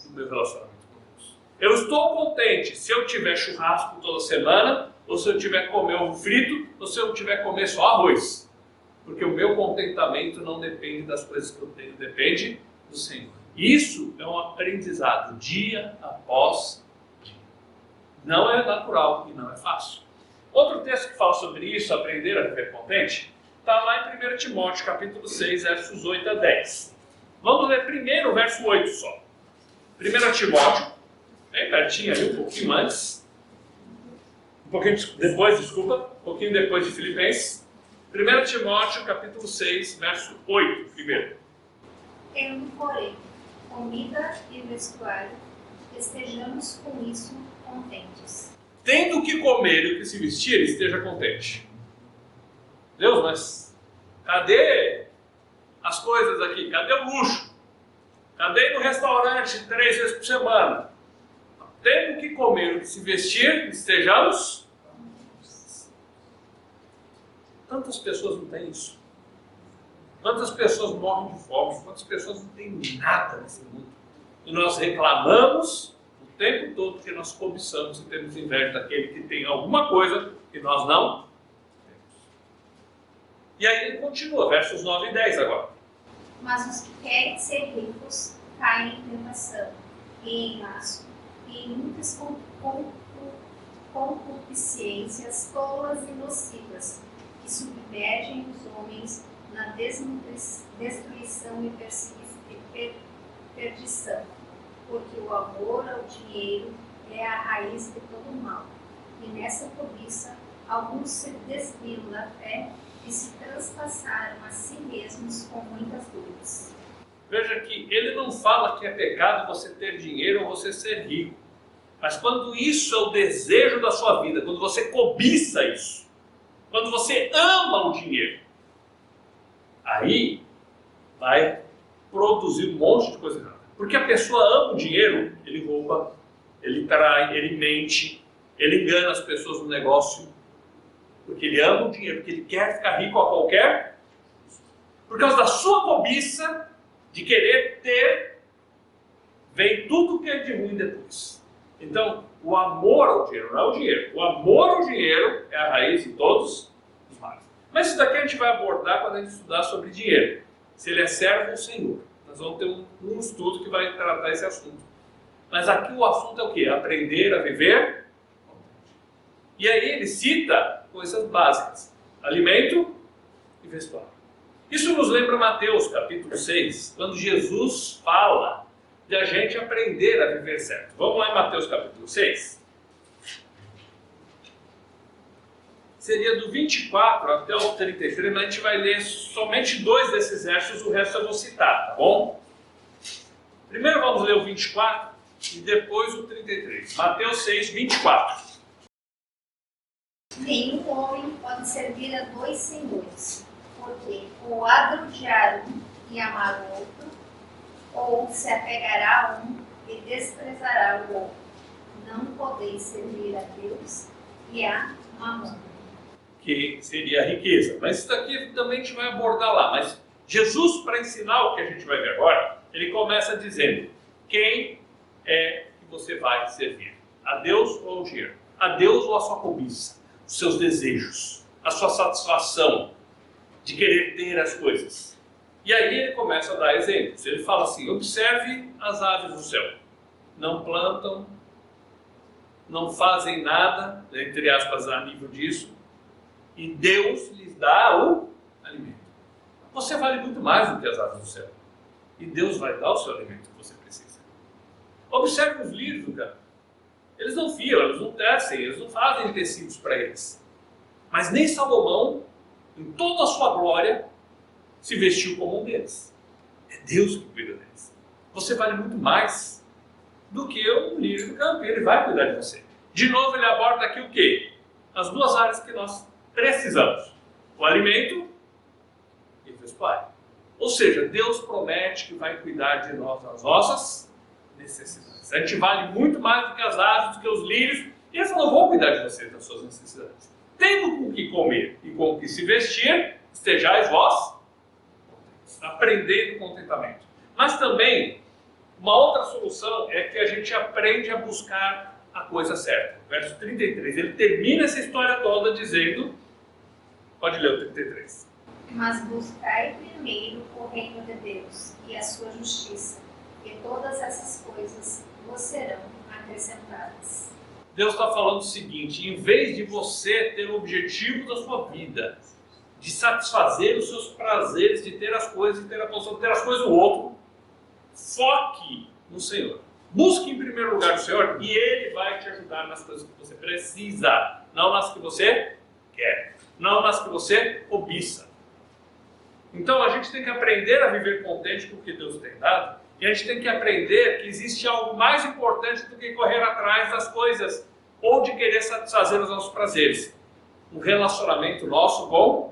do meu relacionamento com Deus. Eu estou contente se eu tiver churrasco toda semana, ou se eu tiver comer ovo frito, ou se eu tiver comer só arroz. Porque o meu contentamento não depende das coisas que eu tenho, depende do Senhor. Isso é um aprendizado dia após dia. Não é natural e não é fácil. Outro texto que fala sobre isso, aprender a viver contente, está lá em 1 Timóteo, capítulo 6, versos 8 a 10. Vamos ler primeiro o verso 8 só. 1 Timóteo, bem pertinho ali, um pouquinho antes. Um pouquinho depois de Filipenses. 1 Timóteo, capítulo 6, verso 8, primeiro. Tendo, porém, comida e vestuário, estejamos com isso contentes. Tendo o que comer e o que se vestir, esteja contente. Deus, mas cadê as coisas aqui? Cadê o luxo? Cadê ir no restaurante 3 vezes por semana? Tendo o que comer e o que se vestir, estejamos. Quantas pessoas não têm isso? Quantas pessoas morrem de fome? Quantas pessoas não têm nada nesse mundo? E nós reclamamos o tempo todo que nós cobiçamos e temos inveja daquele que tem alguma coisa que nós não temos. E aí ele continua, versos 9 e 10 agora. Mas os que querem ser ricos caem em tentação, e em laço, e em muitas concupiscências tolas e nocivas, que submergem os homens na destruição e perdição. Porque o amor ao dinheiro é a raiz de todo mal. E nessa cobiça, alguns se desviam da fé e se transpassaram a si mesmos com muitas dores. Veja que ele não fala que é pecado você ter dinheiro ou você ser rico. Mas quando isso é o desejo da sua vida, quando você cobiça isso, quando você ama o dinheiro, aí vai produzir um monte de coisa errada. Porque a pessoa ama o dinheiro, ele rouba, ele trai, ele mente, ele engana as pessoas no negócio, porque ele ama o dinheiro, porque ele quer ficar rico a qualquer custo. Por causa da sua cobiça de querer ter, vem tudo que é de ruim depois. Então, o amor ao dinheiro não é o dinheiro. O amor ao dinheiro é a raiz de todos os males. Mas isso daqui a gente vai abordar quando a gente estudar sobre dinheiro. Se ele é servo ou senhor. Nós vamos ter um estudo que vai tratar esse assunto. Mas aqui o assunto é o quê? Aprender a viver. E aí ele cita coisas básicas. Alimento e vestuário. Isso nos lembra Mateus, capítulo 6, quando Jesus fala de a gente aprender a viver certo. Vamos lá em Mateus, capítulo 6. Seria do 24 até o 33, mas a gente vai ler somente 2 desses versos, o resto eu vou citar, tá bom? Primeiro vamos ler o 24 e depois o 33. Mateus 6, 24. Nenhum homem pode servir a 2 senhores, porque ou há de odiar um e amar o outro, ou se apegará a um e desprezará o outro. Não podeis servir a Deus e a Mamon. Que seria a riqueza. Mas isso daqui também a gente vai abordar lá. Mas Jesus, para ensinar o que a gente vai ver agora, ele começa dizendo: quem é que você vai servir? A Deus ou ao dinheiro? A Deus ou a sua cobiça? Os seus desejos? A sua satisfação de querer ter as coisas? E aí ele começa a dar exemplos. Ele fala assim: observe as aves do céu. Não plantam, não fazem nada, entre aspas, a nível disso, e Deus lhes dá o alimento. Você vale muito mais do que as aves do céu. E Deus vai dar o seu alimento que você precisa. Observe os lírios do campo. Eles não fiam, eles não tecem, eles não fazem tecidos para eles. Mas nem Salomão, em toda a sua glória, se vestiu como um deles. É Deus que cuida deles. Você vale muito mais do que um lírio do campo. E ele vai cuidar de você. De novo, ele aborda aqui o quê? As 2 áreas que nós precisamos: o alimento e o vestuário. Ou seja, Deus promete que vai cuidar de nós das nossas necessidades. A gente vale muito mais do que as aves, do que os lírios, e eles não vão cuidar de você, das suas necessidades. Tendo com o que comer e com o que se vestir, estejais vós aprendendo contentamento. Mas também, uma outra solução é que a gente aprende a buscar a coisa certa. Verso 33, ele termina essa história toda dizendo, pode ler o 33. Mas buscai primeiro o reino de Deus e a sua justiça, e todas essas coisas vos serão acrescentadas. Deus está falando o seguinte: em vez de você ter o objetivo da sua vida, de satisfazer os seus prazeres, de ter as coisas, de ter a posição, de ter as coisas do outro, foque no Senhor. Busque em primeiro lugar o Senhor e Ele vai te ajudar nas coisas que você precisa, não nas que você quer, não nas que você cobiça. Então a gente tem que aprender a viver contente com o que Deus tem dado, e a gente tem que aprender que existe algo mais importante do que correr atrás das coisas ou de querer satisfazer os nossos prazeres. Um relacionamento nosso com Deus.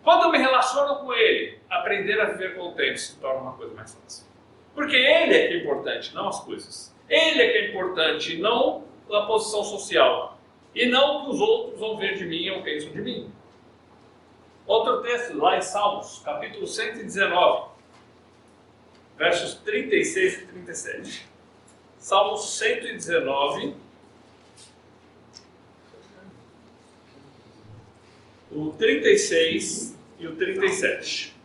Quando eu me relaciono com Ele, aprender a viver contente se torna uma coisa mais fácil. Porque Ele é que é importante, não as coisas. Ele é que é importante, não a posição social. E não o que os outros vão ver de mim ou pensam de mim. Outro texto, lá em Salmos, capítulo 119, versos 36 e 37. Salmos 119, o 36 e o 37.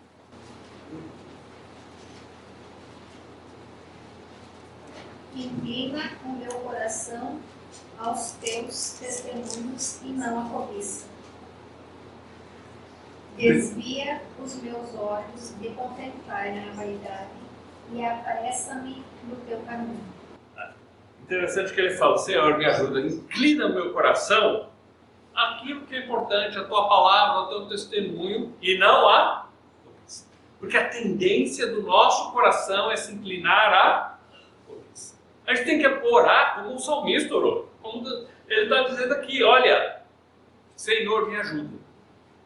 Inclina o meu coração aos teus testemunhos e não à cobiça. Desvia os meus olhos de contemplarem a vaidade e apressa-me no teu caminho. Interessante que ele fala: Senhor, me ajuda, inclina o meu coração àquilo que é importante, a tua palavra, o teu testemunho, e não a cobiça. Porque a tendência do nosso coração é se inclinar à cobiça. A gente tem que orar como o salmista orou. Como ele está dizendo aqui: olha, Senhor, me ajuda.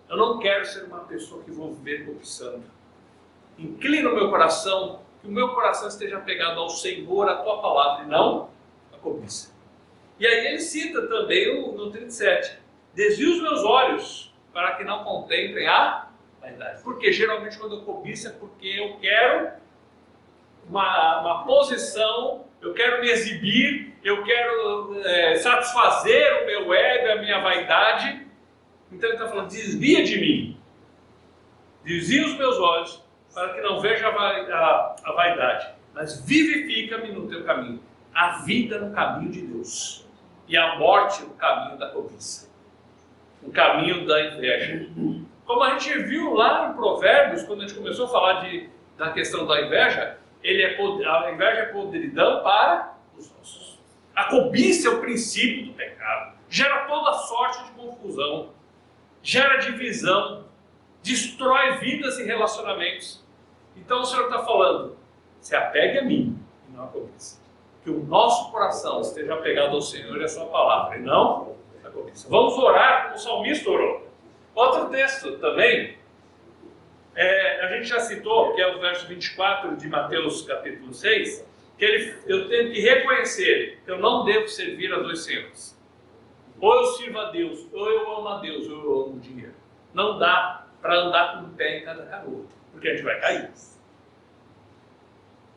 Eu não quero ser uma pessoa que vou viver cobiçando. Inclina o meu coração, que o meu coração esteja apegado ao Senhor, à tua palavra, e não à cobiça. E aí ele cita também no 37, desvia os meus olhos para que não contemplem a vaidade. Porque geralmente quando eu cobiço é porque eu quero uma posição, eu quero me exibir, eu quero satisfazer o meu ego, a minha vaidade. Então ele está falando: desvia de mim, desvia os meus olhos para que não veja a vaidade, mas vivifica-me no teu caminho. A vida no caminho de Deus e a morte no caminho da cobiça, no caminho da inveja. Como a gente viu lá em Provérbios, quando a gente começou a falar da questão da inveja, a inveja é podridão para os ossos. A cobiça é o princípio do pecado, gera toda sorte de confusão, gera divisão, destrói vidas e relacionamentos. Então o Senhor está falando: se apegue a mim e não a cobiça. Que o nosso coração esteja apegado ao Senhor e à sua palavra, e não a cobiça. Vamos orar como o salmista orou. Outro texto também, a gente já citou, que é o verso 24 de Mateus capítulo 6, que eu tenho que reconhecer que eu não devo servir a dois senhores. Ou eu sirvo a Deus, ou eu amo a Deus, ou eu amo o dinheiro. Não dá para andar com um pé em cada canoa, porque a gente vai cair.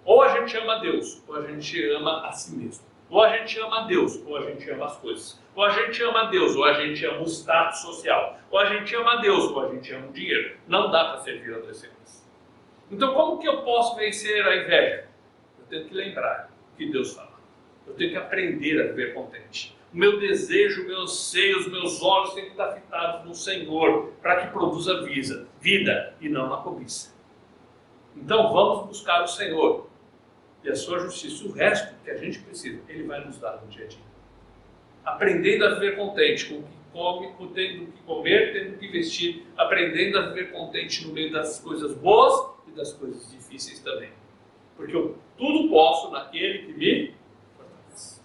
Ou a gente ama a Deus, ou a gente ama a si mesmo. Ou a gente ama a Deus, ou a gente ama as coisas. Ou a gente ama a Deus, ou a gente ama o status social. Ou a gente ama a Deus, ou a gente ama o dinheiro. Não dá para servir a dois senhores. Então como que eu posso vencer a inveja? Eu tenho que lembrar o que Deus fala. Eu tenho que aprender a viver contente. O meu desejo, meus seios, meus olhos têm que estar fitados no Senhor para que produza vida e não na cobiça. Então vamos buscar o Senhor e a sua justiça. O resto que a gente precisa, Ele vai nos dar no dia a dia. Aprendendo a viver contente com o que come, tendo o que comer, tendo o que vestir, aprendendo a viver contente no meio das coisas boas e das coisas difíceis também. Porque eu tudo posso naquele que me fortalece.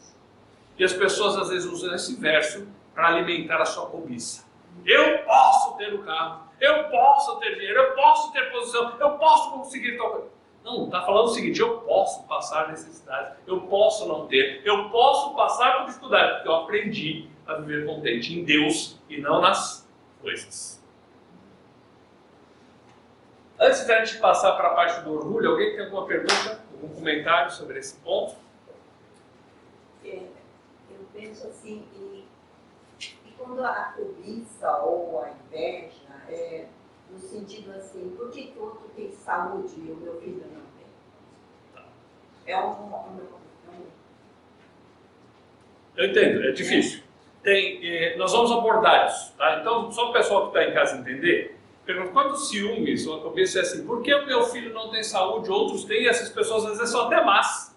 E as pessoas às vezes usam esse verso para alimentar a sua cobiça. Eu posso ter o carro, eu posso ter dinheiro, eu posso ter posição, eu posso conseguir tal coisa. Não, está falando o seguinte: eu posso passar necessidades, eu posso não ter, eu posso passar por dificuldade, porque eu aprendi a viver contente em Deus e não nas coisas. Antes da gente passar para a parte do orgulho, alguém tem alguma pergunta, algum comentário sobre esse ponto? Eu penso assim, e quando a cobiça ou a inveja é no sentido assim: por que o outro tem saúde e o meu filho não tem? Eu entendo, é difícil. Nós vamos abordar isso, tá? Então, só o pessoal que está em casa entender, pergunta: quando ciúmes ou a cobiça é assim, por que o meu filho não tem saúde, outros têm, e essas pessoas às vezes são até más,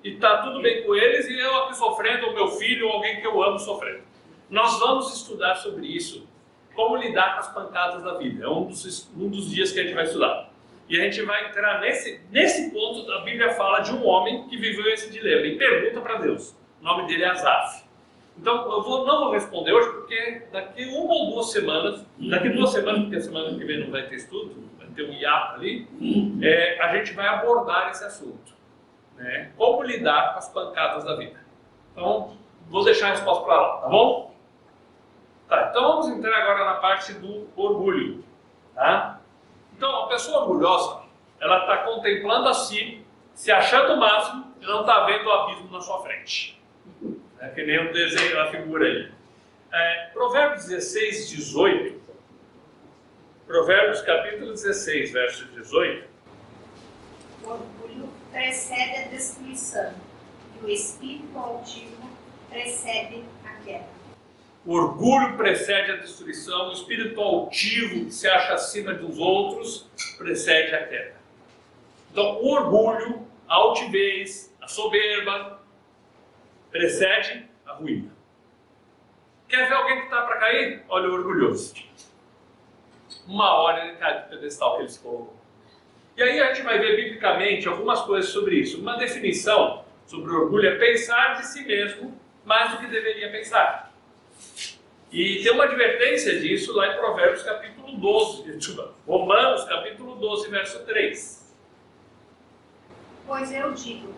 e está tudo bem com eles, e eu aqui sofrendo, ou meu filho, ou alguém que eu amo sofrendo. Nós vamos estudar sobre isso, como lidar com as pancadas da vida. É um dos dias que a gente vai estudar. E a gente vai entrar nesse ponto. A Bíblia fala de um homem que viveu esse dilema e pergunta para Deus. O nome dele é Asaf. Então, eu não vou responder hoje, porque daqui uma ou 2 semanas, porque a semana que vem não vai ter estudo, vai ter um hiato ali, a gente vai abordar esse assunto. Né? Como lidar com as pancadas da vida. Então, vou deixar a resposta para lá, tá bom? Tá, então vamos entrar agora na parte do orgulho. Tá? Então, a pessoa orgulhosa, ela está contemplando a si, se achando o máximo e não está vendo o abismo na sua frente. É que nem o desenho, a figura aí. Provérbios 16, 18, Provérbios capítulo 16, verso 18. O orgulho precede a destruição e o espírito altivo precede a queda. O orgulho precede a destruição, o espírito altivo que se acha acima dos outros precede a queda. Então, o orgulho, a altivez, a soberba precede a ruína. Quer ver alguém que está para cair? Olha o orgulhoso. Uma hora ele cai do pedestal que ele se colocou. E aí a gente vai ver biblicamente algumas coisas sobre isso. Uma definição sobre o orgulho é pensar de si mesmo mais do que deveria pensar. E tem uma advertência disso lá em Provérbios capítulo 12, Romanos capítulo 12, verso 3. Pois eu digo,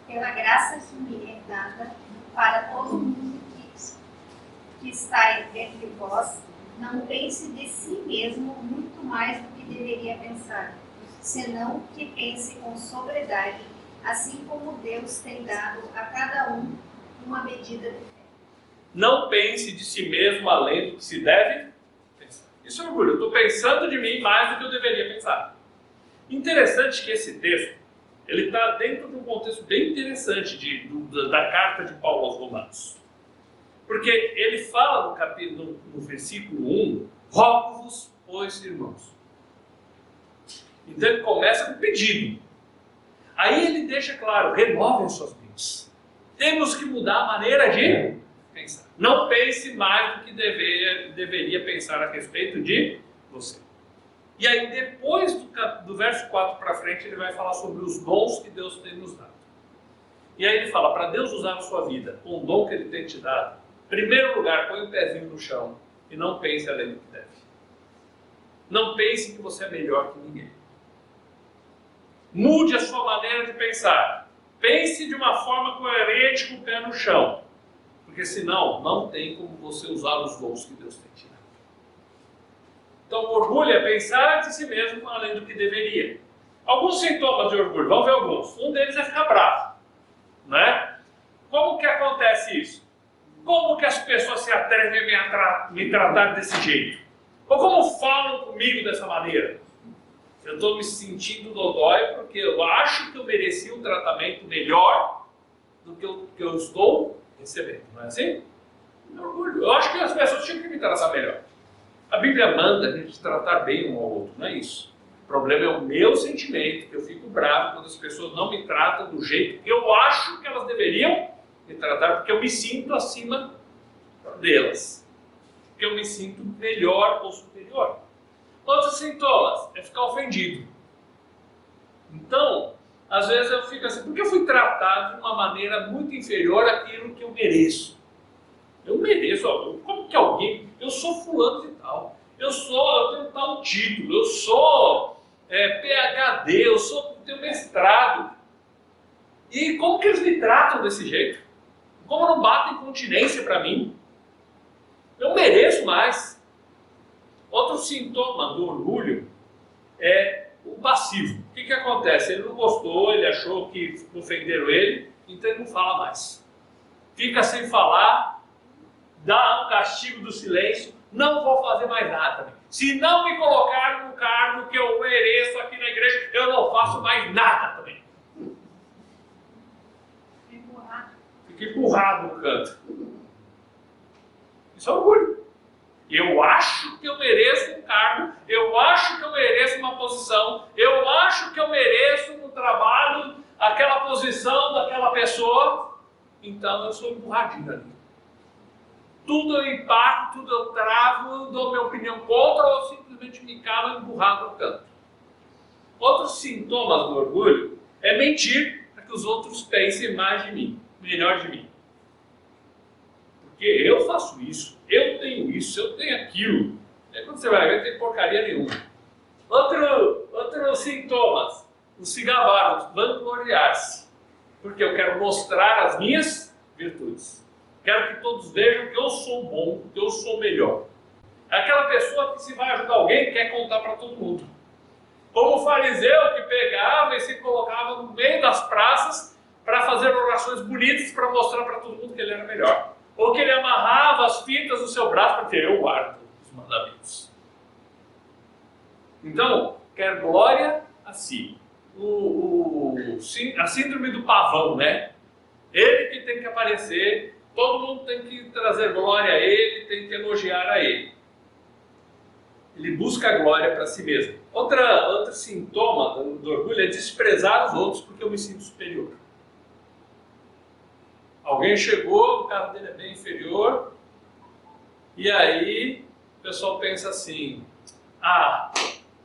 pela graça que me é dada para todo mundo que está entre vós, não pense de si mesmo muito mais do que deveria pensar, senão que pense com sobriedade, assim como Deus tem dado a cada um uma medida de fé. Não pense de si mesmo além do que se deve pensar. Isso é orgulho. Eu estou pensando de mim mais do que eu deveria pensar. Interessante que esse texto ele está dentro de um contexto bem interessante da carta de Paulo aos Romanos. Porque ele fala no versículo 1, rogo-vos, pois, irmãos. Então ele começa com pedido. Aí ele deixa claro, renovem suas mentes. Temos que mudar a maneira de pensar. Não pense mais do que deveria pensar a respeito de você. E aí depois do verso 4 para frente ele vai falar sobre os dons que Deus tem nos dado. E aí ele fala, para Deus usar a sua vida, com o dom que ele tem te dado, em primeiro lugar, põe o pezinho no chão e não pense além do que deve. Não pense que você é melhor que ninguém. Mude a sua maneira de pensar. Pense de uma forma coerente com o pé no chão. Porque senão, não tem como você usar os dons que Deus tem te dado. Então, o orgulho é pensar de si mesmo além do que deveria. Alguns sintomas de orgulho, vamos ver alguns. Um deles é ficar bravo. Né? Como que acontece isso? Como que as pessoas se atrevem a me tratar desse jeito? Ou como falam comigo dessa maneira? Eu estou me sentindo dodói porque eu acho que eu mereci um tratamento melhor do que eu estou recebendo. Não é assim? É orgulho. Eu acho que as pessoas tinham que me tratar melhor. A Bíblia manda a gente tratar bem um ao outro, não é isso? O problema é o meu sentimento, que eu fico bravo quando as pessoas não me tratam do jeito que eu acho que elas deveriam me tratar, porque eu me sinto acima delas. Porque eu me sinto melhor ou superior. Outros sintomas é ficar ofendido. Então, às vezes eu fico assim, porque eu fui tratado de uma maneira muito inferior àquilo que eu mereço. Eu mereço, como que alguém, eu sou fulano de tal, eu tenho tal título, eu sou PhD, eu tenho mestrado. E como que eles me tratam desse jeito? Como não batem continência para mim? Eu mereço mais. Outro sintoma do orgulho é o passivo. O que acontece? Ele não gostou, ele achou que ofenderam ele, então ele não fala mais. Fica sem falar, dá um castigo do silêncio, não vou fazer mais nada. Se não me colocar no cargo que eu mereço aqui na igreja, eu não faço mais nada também. Fica empurrado no canto. Isso é orgulho. Eu acho que eu mereço um cargo, eu acho que eu mereço uma posição, eu acho que eu mereço no trabalho aquela posição daquela pessoa, então eu sou empurradinho ali. Tudo eu impacto, tudo eu travo, dou minha opinião contra ou simplesmente me calo empurrado no canto. Outros sintomas do orgulho é mentir para que os outros pensem mais de mim, melhor de mim. Porque eu faço isso, eu tenho aquilo. É quando você vai ver, não tem porcaria nenhuma. Outros sintomas, o se gabar, o vangloriar-se. Porque eu quero mostrar as minhas virtudes. Quero que todos vejam que eu sou bom, que eu sou melhor. É aquela pessoa que se vai ajudar alguém quer contar para todo mundo. Como o fariseu que pegava e se colocava no meio das praças para fazer orações bonitas para mostrar para todo mundo que ele era melhor. Ou que ele amarrava as fitas no seu braço para dizer, eu guardo os mandamentos. Então, quer glória a si. A síndrome do pavão, né? Ele que tem que aparecer, todo mundo tem que trazer glória a ele, tem que elogiar a ele. Ele busca a glória para si mesmo. Outro sintoma do orgulho é desprezar os outros porque eu me sinto superior. Alguém chegou, o carro dele é bem inferior, e aí o pessoal pensa assim,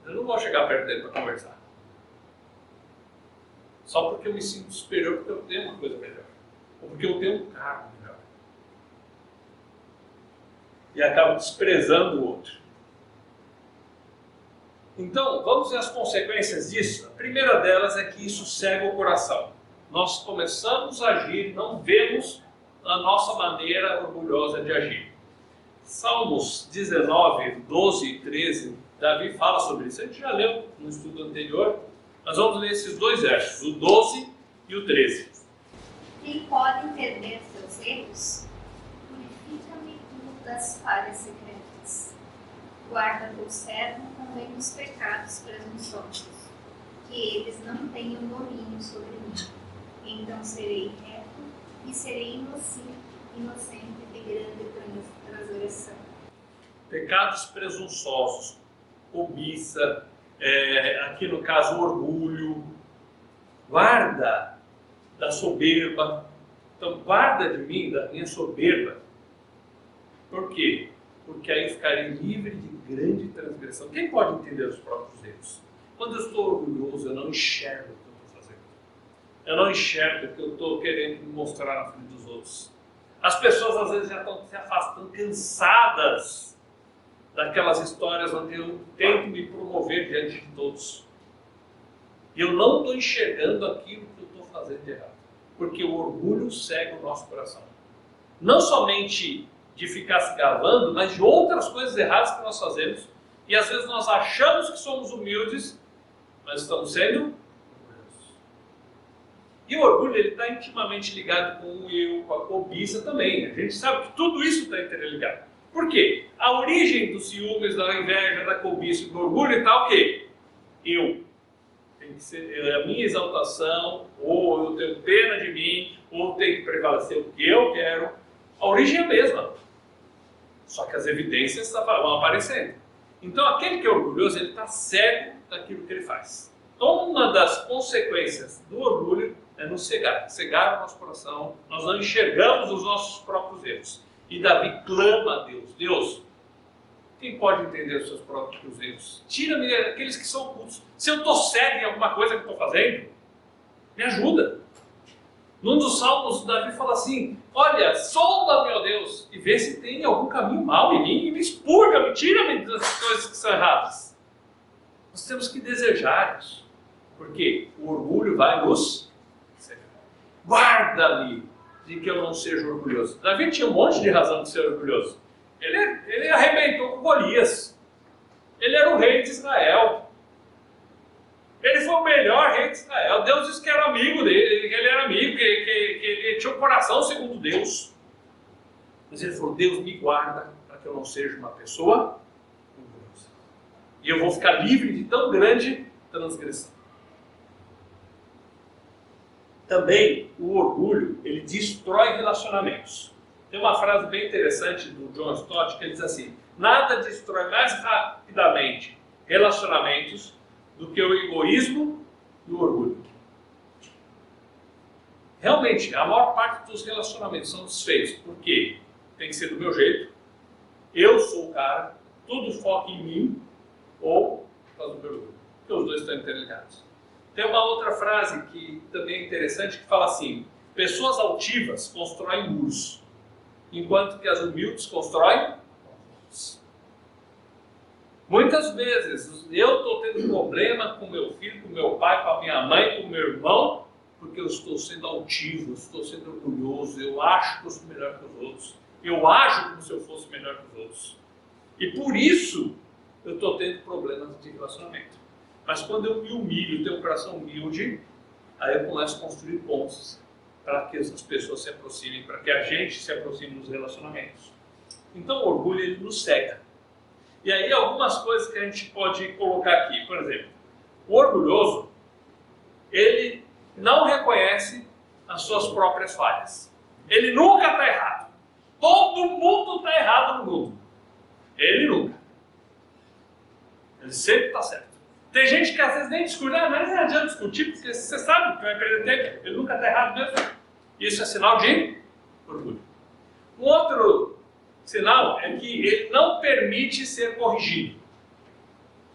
eu não vou chegar perto dele para conversar. Só porque eu me sinto superior, porque eu tenho uma coisa melhor. Ou porque eu tenho um carro melhor. E acabo desprezando o outro. Então, vamos ver as consequências disso. A primeira delas é que isso cega o coração. Nós começamos a agir, não vemos a nossa maneira orgulhosa de agir. Salmos 19, 12 e 13, Davi fala sobre isso. A gente já leu no estudo anterior. Nós vamos ler esses dois versos, o 12 e o 13. Quem pode entender seus erros? Purifica-me tu das falhas secretas. Guarda teu servo também dos pecados presunçosos, que eles não tenham domínio sobre mim. Então serei reto e serei inocente de grande transgressão. Pecados presunçosos, cobiça, aqui no caso orgulho, guarda da soberba. Então guarda de mim, da minha soberba. Por quê? Porque aí ficarei livre de grande transgressão. Quem pode entender os próprios erros? Quando eu estou orgulhoso, eu não enxergo o que eu estou fazendo. Eu não enxergo o que eu estou querendo mostrar na frente dos outros. As pessoas às vezes já estão se afastando, cansadas daquelas histórias onde eu tento me promover diante de todos. E eu não estou enxergando aquilo que eu estou fazendo de errado. Porque o orgulho cega o nosso coração. Não somente de ficar se gabando, mas de outras coisas erradas que nós fazemos. E às vezes nós achamos que somos humildes, mas estamos sendo orgulhosos. E o orgulho está intimamente ligado com o eu, com a cobiça também. A gente sabe que tudo isso está interligado. Por quê? A origem dos ciúmes, da inveja, da cobiça e do orgulho está o quê? Eu. Tem que ser a minha exaltação, ou eu tenho pena de mim, ou tem que prevalecer o que eu quero. A origem é a mesma. Só que as evidências vão aparecendo. Então aquele que é orgulhoso, ele está cego daquilo que ele faz. Então uma das consequências do orgulho é nos cegar. Cegar o nosso coração, nós não enxergamos os nossos próprios erros. E Davi clama a Deus. Deus, quem pode entender os seus próprios erros? Tira-me daqueles que são ocultos. Se eu estou cego em alguma coisa que estou fazendo, me ajuda. Num dos salmos, Davi fala assim, olha, solta-me, ó Deus, e vê se tem algum caminho mau em mim, e me expurga-me, tira-me das coisas que são erradas. Nós temos que desejar isso, porque o orgulho vai nos cegar. Guarda-me de que eu não seja orgulhoso. Davi tinha um monte de razão de ser orgulhoso. Ele arrebentou com Golias. Ele era o rei de Israel. Ele foi o melhor rei de Israel. Deus disse que era amigo dele, que ele era amigo, que ele tinha um coração segundo Deus. Mas ele falou, Deus me guarda para que eu não seja uma pessoa orgulhosa. E eu vou ficar livre de tão grande transgressão. Também o orgulho, ele destrói relacionamentos. Tem uma frase bem interessante do John Stott que ele diz assim, nada destrói mais rapidamente relacionamentos do que o egoísmo e o orgulho. Realmente, a maior parte dos relacionamentos são desfeitos, porque tem que ser do meu jeito, eu sou o cara, tudo foca em mim, ou por causa do meu orgulho, porque os dois estão interligados. Tem uma outra frase que também é interessante, que fala assim, pessoas altivas constroem muros, enquanto que as humildes constroem pontes. Muitas vezes eu estou tendo problema com meu filho, com meu pai, com a minha mãe, com meu irmão, porque eu estou sendo altivo, eu estou sendo orgulhoso, eu acho que eu sou melhor que os outros, eu ajo como se eu fosse melhor que os outros. E por isso eu estou tendo problemas de relacionamento. Mas quando eu me humilho, tenho um coração humilde, aí eu começo a construir pontes para que essas pessoas se aproximem, para que a gente se aproxime nos relacionamentos. Então o orgulho, ele nos cega. E aí algumas coisas que a gente pode colocar aqui. Por exemplo, o orgulhoso, ele não reconhece as suas próprias falhas. Ele nunca está errado. Todo mundo está errado no mundo. Ele nunca. Ele sempre está certo. Tem gente que às vezes nem discute, mas não adianta discutir, porque você sabe que vai perder tempo. Ele nunca está errado mesmo. Isso é sinal de orgulho. Um outro sinal é que ele não permite ser corrigido.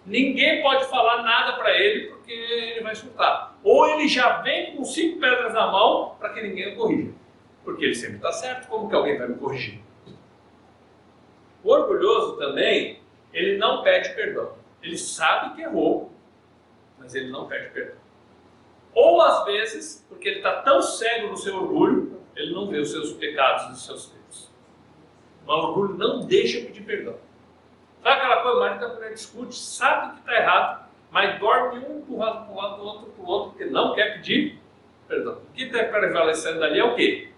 Ninguém pode falar nada para ele porque ele vai surtar. Ou ele já vem com 5 pedras na mão para que ninguém o corrija. Porque ele sempre está certo, como que alguém vai me corrigir? O orgulhoso também, ele não pede perdão. Ele sabe que errou, mas ele não pede perdão. Ou às vezes, porque ele está tão cego no seu orgulho, ele não vê os seus pecados e os seus erros. Mas o orgulho não deixa pedir perdão. Sabe aquela coisa, o marido da mulher discute, sabe que está errado, mas dorme um empurrado para um lado, do outro para o outro, porque não quer pedir perdão. O que está prevalecendo dali é o quê?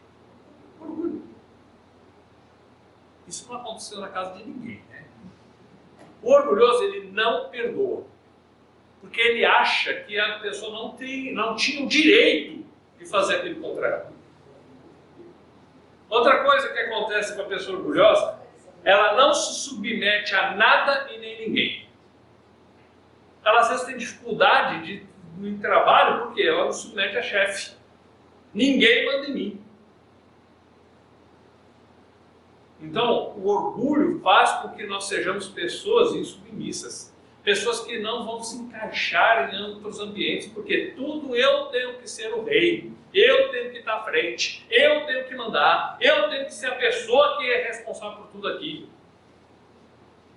Orgulho. Isso não aconteceu na casa de ninguém, né? O orgulhoso, ele não perdoa. Porque ele acha que a pessoa não tinha o direito de fazer aquilo contrário. Outra coisa que acontece com a pessoa orgulhosa, ela não se submete a nada e nem ninguém. Ela às vezes tem dificuldade no trabalho porque ela não se submete a chefe. Ninguém manda em mim. Então, o orgulho faz com que nós sejamos pessoas insubmissas. Pessoas que não vão se encaixar em outros ambientes, porque tudo eu tenho que ser o rei, eu tenho que estar à frente, eu tenho que mandar, eu tenho que ser a pessoa que é responsável por tudo aqui.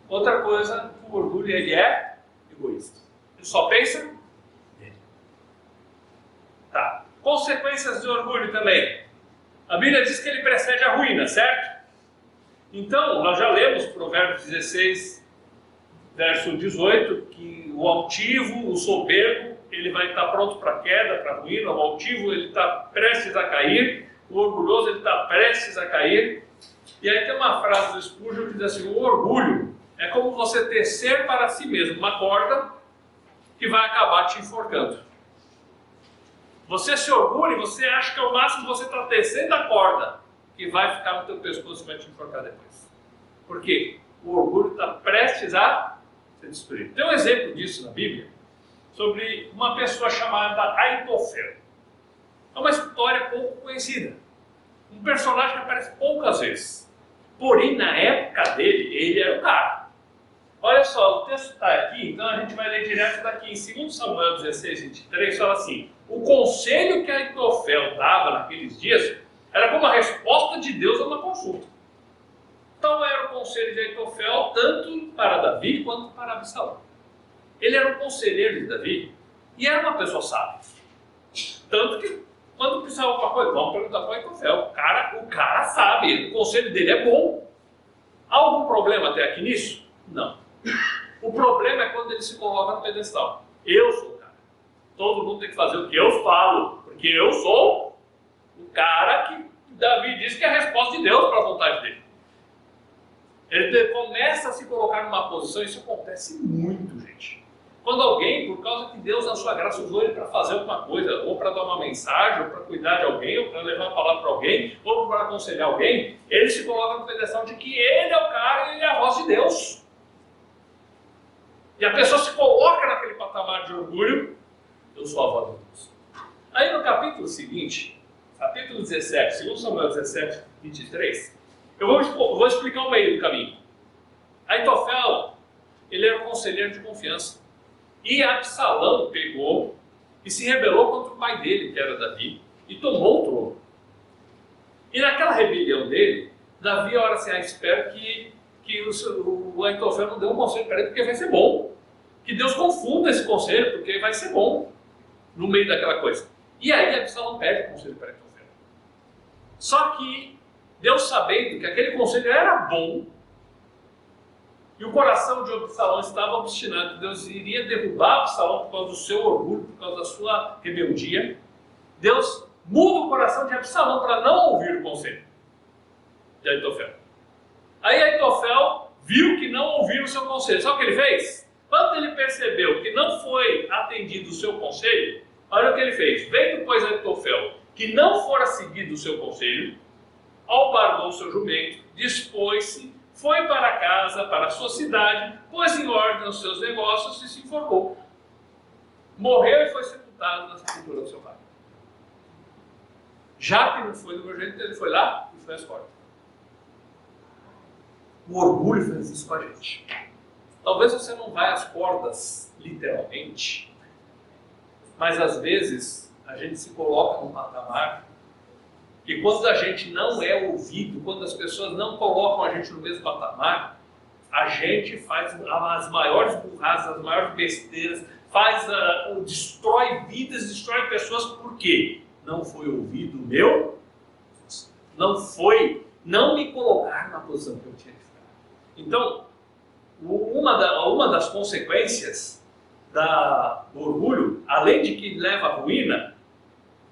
Outra coisa, o orgulho ele é egoísta. Ele só pensa nele. Tá. Consequências do orgulho também. A Bíblia diz que ele precede a ruína, certo? Então, nós já lemos Provérbios 16, verso 18, que o altivo, o soberbo, ele vai estar pronto para a queda, para a ruína. O altivo, ele está prestes a cair. O orgulhoso, ele está prestes a cair. E aí tem uma frase do Spurgeon que diz assim: o orgulho é como você tecer para si mesmo uma corda que vai acabar te enforcando. Você se orgulha e você acha que é o máximo que você está tecendo a corda que vai ficar no teu pescoço e vai te enforcar depois. Por quê? O orgulho está prestes a ser destruído. Tem um exemplo disso na Bíblia, sobre uma pessoa chamada Aitofel. É uma história pouco conhecida. Um personagem que aparece poucas vezes. Porém, na época dele, ele era o cara. Olha só, o texto está aqui, então a gente vai ler direto daqui. Em 2 Samuel 16, 23, fala assim: o conselho que Aitofel dava naqueles dias era como a resposta de Deus a uma consulta. Então era o conselho de Aitofel tanto para Davi quanto para Absalão. Ele era um conselheiro de Davi e era uma pessoa sábia. Tanto que quando precisava de alguma coisa, vamos perguntar para o Aitofel. O cara sabe, o conselho dele é bom. Há algum problema até aqui nisso? Não. O problema é quando ele se coloca no pedestal. Eu sou o cara. Todo mundo tem que fazer o que eu falo, porque eu sou o cara que Davi diz que é a resposta de Deus para a vontade dele. Ele começa a se colocar numa posição, isso acontece muito, gente. Quando alguém, por causa que Deus, na sua graça, usou ele para fazer alguma coisa, ou para dar uma mensagem, ou para cuidar de alguém, ou para levar uma palavra para alguém, ou para aconselhar alguém, ele se coloca no pedestal de que ele é o cara e ele é a voz de Deus. E a pessoa se coloca naquele patamar de orgulho: eu sou a voz de Deus. Aí no capítulo seguinte, capítulo 17, 2 Samuel 17, 23, eu vou explicar o meio do caminho. Aitofel, ele era um conselheiro de confiança. E Absalão pegou e se rebelou contra o pai dele, que era Davi, e tomou o trono. E naquela rebelião dele, Davi ora assim: espero que o Aitofel não dê um conselho para ele, porque vai ser bom. Que Deus confunda esse conselho, porque vai ser bom no meio daquela coisa. E aí Absalão pede conselho para Aitofel. Só que Deus, sabendo que aquele conselho era bom, e o coração de Absalão estava obstinado, Deus iria derrubar Absalão por causa do seu orgulho, por causa da sua rebeldia, Deus muda o coração de Absalão para não ouvir o conselho de Aitofel. Aí Aitofel viu que não ouviram o seu conselho. Sabe o que ele fez? Quando ele percebeu que não foi atendido o seu conselho, olha o que ele fez. Vendo, pois, Aitofel que não fora seguido o seu conselho, albardou o seu jumento, dispôs-se, foi para casa, para a sua cidade, pôs em ordem os seus negócios e se informou. Morreu e foi sepultado na sepultura do seu pai. Já que não foi do meu jeito, ele foi lá e foi às portas. O orgulho fez isso com a gente. Talvez você não vá às cordas, literalmente, mas às vezes a gente se coloca num patamar que quando a gente não é ouvido, quando as pessoas não colocam a gente no mesmo patamar, a gente faz as maiores burradas, as maiores besteiras, destrói vidas, destrói pessoas. Por quê? Não foi ouvido o meu, não me colocar na posição que eu tinha que ficar. Então, uma das consequências do orgulho, além de que leva à ruína,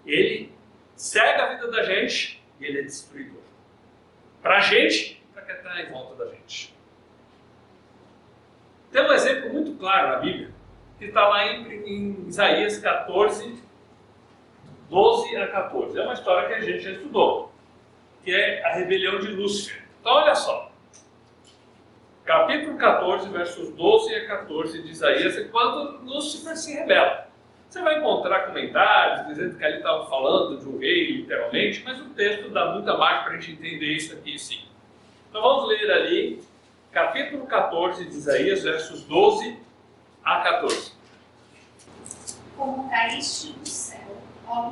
ele cega a vida da gente e ele é destruidor. Para a gente e para quem está em volta da gente. Tem um exemplo muito claro na Bíblia, que está lá em Isaías 14, 12 a 14. É uma história que a gente já estudou, que é a rebelião de Lúcifer. Então olha só. Capítulo 14, versos 12 a 14 de Isaías é quando Lúcifer se rebela. Você vai encontrar comentários dizendo que ali estava falando de um rei, literalmente, mas o texto dá muita margem para a gente entender isso aqui sim. Então vamos ler ali, capítulo 14 de Isaías, versos 12 a 14. Como caíste do céu, ó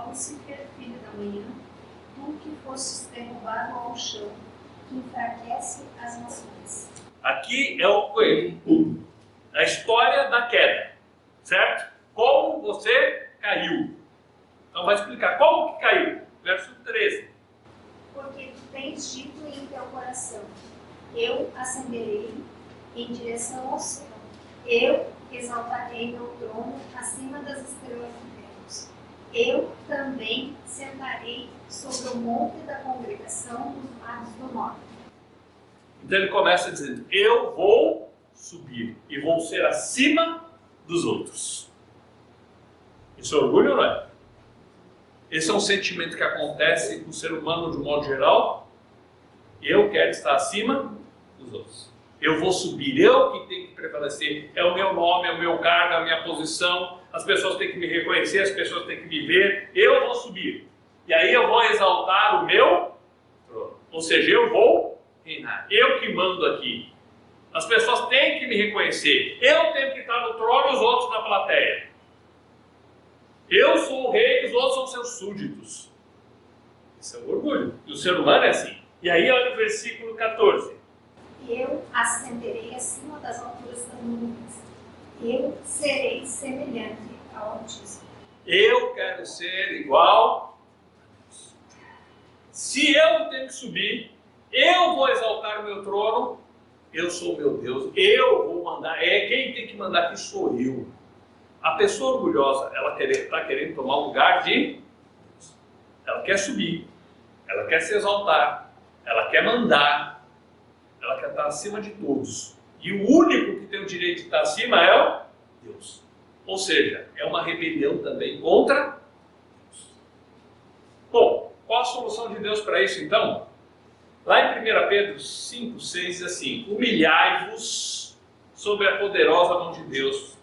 Lúcifer, filho da manhã, tu que fostes derrubado ao chão, que enfraquece as nações. Aqui é a história da queda, certo? Como você caiu. Então vai explicar como que caiu. Verso 13. Porque tu tens dito em teu coração, eu ascenderei em direção ao céu, eu exaltarei meu trono acima das estrelas do céu. Eu também sentarei sobre o monte da congregação dos mares do norte. Então ele começa dizendo, eu vou subir e vou ser acima dos outros. Isso é orgulho ou não é? Esse é um sentimento que acontece com o ser humano de um modo geral. Eu quero estar acima dos outros. Eu vou subir, eu que tenho que prevalecer. É o meu nome, é o meu cargo, é a minha posição. As pessoas têm que me reconhecer, as pessoas têm que me ver. Eu vou subir. E aí eu vou exaltar o meu trono. Ou seja, eu vou reinar. Eu que mando aqui. As pessoas têm que me reconhecer. Eu tenho que estar no trono e os outros na plateia. Eu sou o rei e os outros são seus súditos. Isso é o orgulho. E o ser humano é assim. E aí olha o versículo 14. Eu ascenderei acima das alturas das nuvens. Eu serei semelhante ao Altíssimo. Eu quero ser igual a Deus. Se eu tenho que subir, eu vou exaltar o meu trono. Eu sou o meu Deus. Eu vou mandar. Quem tem que mandar aqui sou eu. A pessoa orgulhosa, ela está querendo tomar o lugar de Deus. Ela quer subir. Ela quer se exaltar. Ela quer mandar. Ela quer estar acima de todos. E o único que tem o direito de estar acima é o Deus. Ou seja, é uma rebelião também contra Deus. Bom, qual a solução de Deus para isso então? Lá em 1 Pedro 5, 6 diz assim, humilhai-vos sob a poderosa mão de Deus,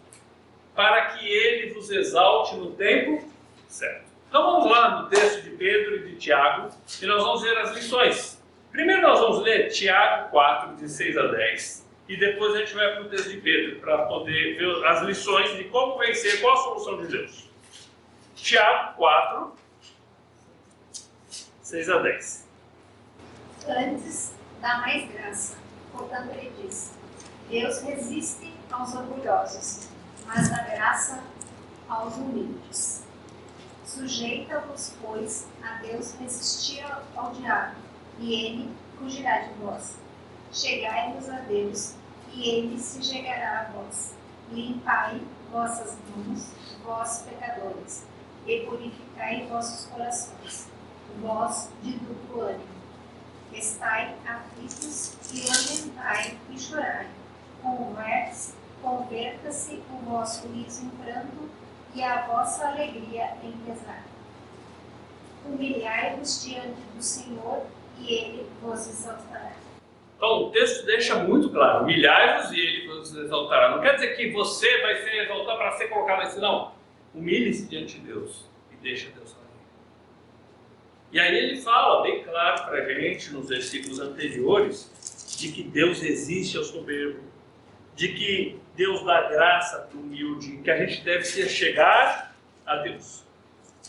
para que Ele vos exalte no tempo certo. Então vamos lá no texto de Pedro e de Tiago, e nós vamos ver as lições. Primeiro nós vamos ler Tiago 4, de 6 a 10, e depois a gente vai para o texto de Pedro, para poder ver as lições de como vencer, qual a solução de Deus. Tiago 4, 6 a 10. Antes, dá mais graça. Portanto, ele diz, Deus resiste aos orgulhosos, mas dá graça aos humildes. Sujeita-vos, pois, a Deus resistir ao diabo, e ele fugirá de vós. Chegai-vos a Deus, e ele se chegará a vós. Limpai vossas mãos, vós pecadores, e purificai vossos corações, vós de duplo ânimo. Estai aflitos e lamentai e chorai. Converta-se o vosso riso em pranto e a vossa alegria em pesar. Humilhai-vos diante do Senhor e Ele vos exaltará. Então, o texto deixa muito claro: humilhai-vos e Ele vos exaltará. Não quer dizer que você vai ser exaltado para ser colocado assim, não. Humilhe-se diante de Deus e deixa Deus fazer. E aí ele fala bem claro para a gente, nos versículos anteriores, de que Deus resiste ao soberbo, de que Deus dá graça para o humilde, que a gente deve se chegar a Deus.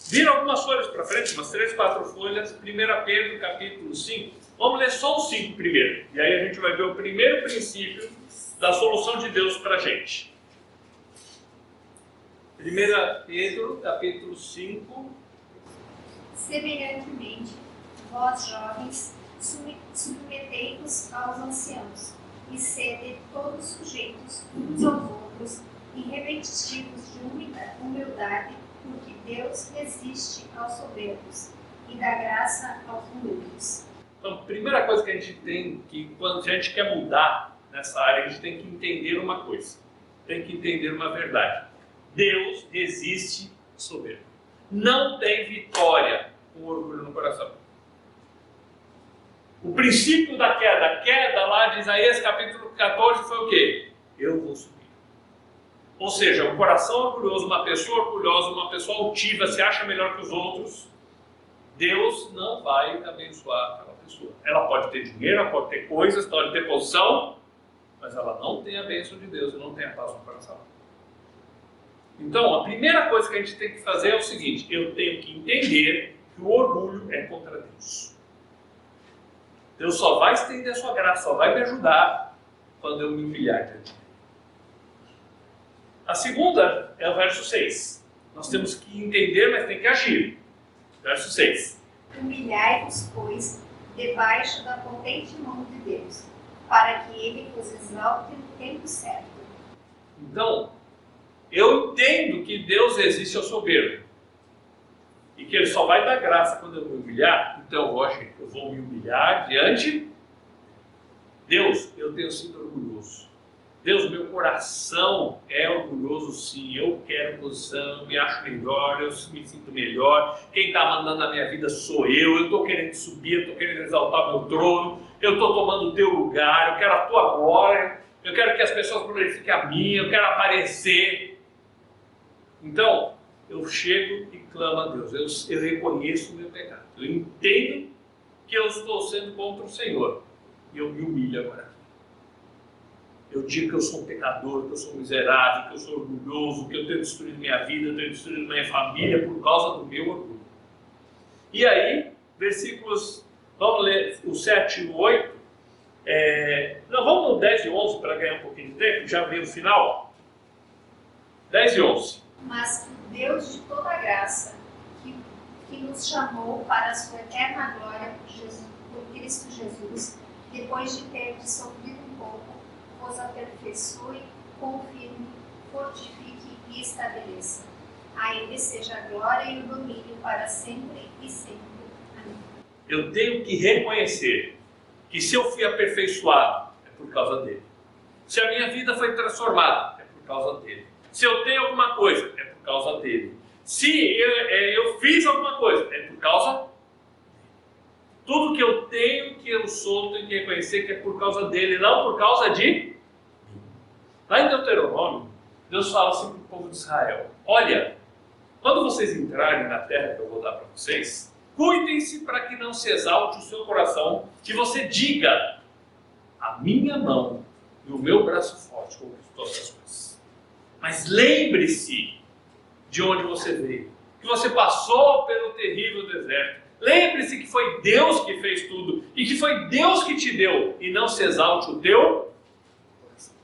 Viram algumas folhas para frente, umas 3, 4 folhas, 1 Pedro capítulo 5. Vamos ler só o 5 primeiro, e aí a gente vai ver o primeiro princípio da solução de Deus para a gente. 1 Pedro capítulo 5. Semelhantemente, vós jovens, submetei-vos aos anciãos, e sede todos sujeitos uns aos outros, e revestivos de humildade, porque Deus resiste aos soberbos, e dá graça aos humildes. Então, a primeira coisa que a gente tem que, quando a gente quer mudar nessa área, a gente tem que entender uma coisa, tem que entender uma verdade. Deus resiste ao soberbo. Não tem vitória com orgulho no coração. O princípio da queda, a queda lá de Isaías capítulo 14 foi o quê? Eu vou subir. Ou seja, um coração orgulhoso, uma pessoa orgulhosa, uma pessoa altiva, se acha melhor que os outros, Deus não vai abençoar aquela pessoa. Ela pode ter dinheiro, ela pode ter coisas, pode ter posição, mas ela não tem a bênção de Deus e não tem a paz no coração. Então, a primeira coisa que a gente tem que fazer é o seguinte: eu tenho que entender que o orgulho é contra Deus. Deus só vai estender a sua graça, só vai me ajudar quando eu me humilhar diante dele. A segunda é o verso 6. Nós temos que entender, mas tem que agir. Verso 6. Humilhai-vos, pois, debaixo da potente mão de Deus, para que Ele vos exalte no tempo certo. Então, eu entendo que Deus resiste ao soberbo e que Ele só vai dar graça quando eu me humilhar. Então, eu vou me humilhar diante. Deus, eu tenho sido orgulhoso. Deus, meu coração é orgulhoso sim. Eu quero posição, me acho melhor, eu me sinto melhor. Quem está mandando a minha vida sou eu estou querendo subir, eu estou querendo exaltar meu trono, eu estou tomando o teu lugar, eu quero a tua glória, eu quero que as pessoas glorifiquem a mim, eu quero aparecer. Então, eu chego e clamo a Deus, eu reconheço o meu pecado, eu entendo que eu estou sendo contra o Senhor, e eu me humilho agora. Eu digo que eu sou um pecador, que eu sou miserável, que eu sou orgulhoso, que eu tenho destruído minha vida, eu tenho destruído minha família por causa do meu orgulho. E aí, versículos, vamos ler o 7 e o 8, não, vamos no 10 e 11 para ganhar um pouquinho de tempo, já veio o final. 10 e 11. Mas o Deus de toda graça, que nos chamou para a sua eterna glória por Cristo Jesus, depois de ter sofrido um pouco, vos aperfeiçoe, confirme, fortifique e estabeleça. A Ele seja a glória e o domínio para sempre e sempre. Amém. Eu tenho que reconhecer que se eu fui aperfeiçoado, é por causa dele. Se a minha vida foi transformada, é por causa dele. Se eu tenho alguma coisa, é por causa dele. Se eu fiz alguma coisa, é por causa dele. Tudo que eu tenho, que eu sou, tenho que reconhecer que é por causa dele, não por causa de mim. Lá em Deuteronômio, Deus fala assim para o povo de Israel: olha, quando vocês entrarem na terra que eu vou dar para vocês, cuidem-se para que não se exalte o seu coração, que você diga: a minha mão e o meu braço forte conquistou essas coisas. Mas lembre-se de onde você veio, que você passou pelo terrível deserto. Lembre-se que foi Deus que fez tudo e que foi Deus que te deu, e não se exalte o teu coração.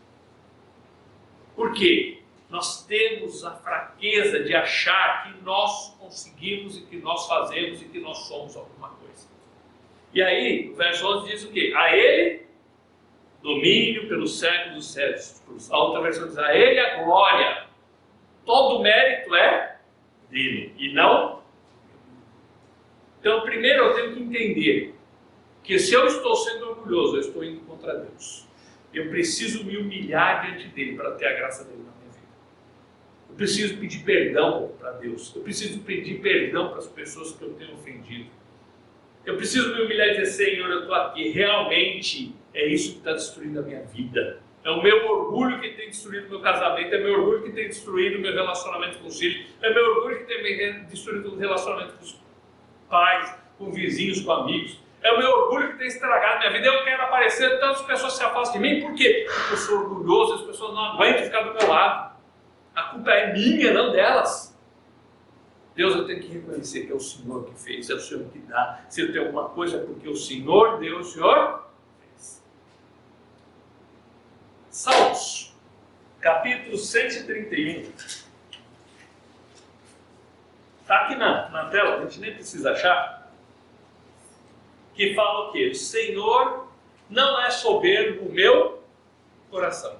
Por quê? Nós temos a fraqueza de achar que nós conseguimos e que nós fazemos e que nós somos alguma coisa. E aí, o verso 11 diz o quê? A Ele domínio pelos séculos dos séculos. A outra versão diz: a Ele a glória. Todo o mérito é dele e não. Então, primeiro eu tenho que entender Porque se eu estou sendo orgulhoso, eu estou indo contra Deus. Eu preciso me humilhar diante dele para ter a graça dele na minha vida. Eu preciso pedir perdão para Deus. Eu preciso pedir perdão para as pessoas que eu tenho ofendido. Eu preciso me humilhar e dizer, Senhor, eu estou aqui. Realmente é isso que está destruindo a minha vida. É o meu orgulho que tem destruído o meu casamento. É o meu orgulho que tem destruído o meu relacionamento com os filhos. É o meu orgulho que tem destruído o relacionamento com os pais, com vizinhos, com amigos. É o meu orgulho que tem estragado a minha vida. Eu quero aparecer, tantas pessoas se afastam de mim. Por quê? Porque eu sou orgulhoso, as pessoas não aguentam ficar do meu lado. A culpa é minha, não delas. Deus, eu tenho que reconhecer que é o Senhor que fez, é o Senhor que dá. Se eu tenho alguma coisa é porque o Senhor deu, o Senhor fez. Salmos, capítulo 131. Está aqui na tela, a gente nem precisa achar. Que fala o quê? O Senhor não é soberbo o meu coração,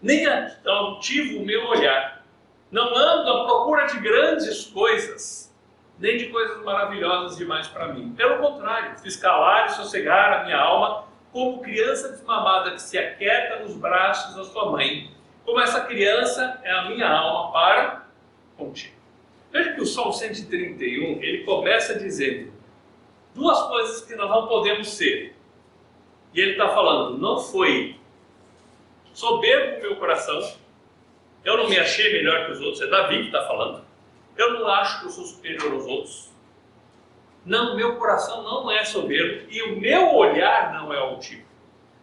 nem altivo o meu olhar. Não ando à procura de grandes coisas, nem de coisas maravilhosas demais para mim. Pelo contrário, fiz calar e sossegar a minha alma, como criança desmamada que se aquieta nos braços da sua mãe. Como essa criança é a minha alma para contigo. Veja que o Salmo 131, ele começa dizendo duas coisas que nós não podemos ser. E ele está falando, não foi soberbo o meu coração, eu não me achei melhor que os outros, é Davi que está falando. Eu não acho que eu sou superior aos outros. Não, meu coração não é soberbo e o meu olhar não é altivo.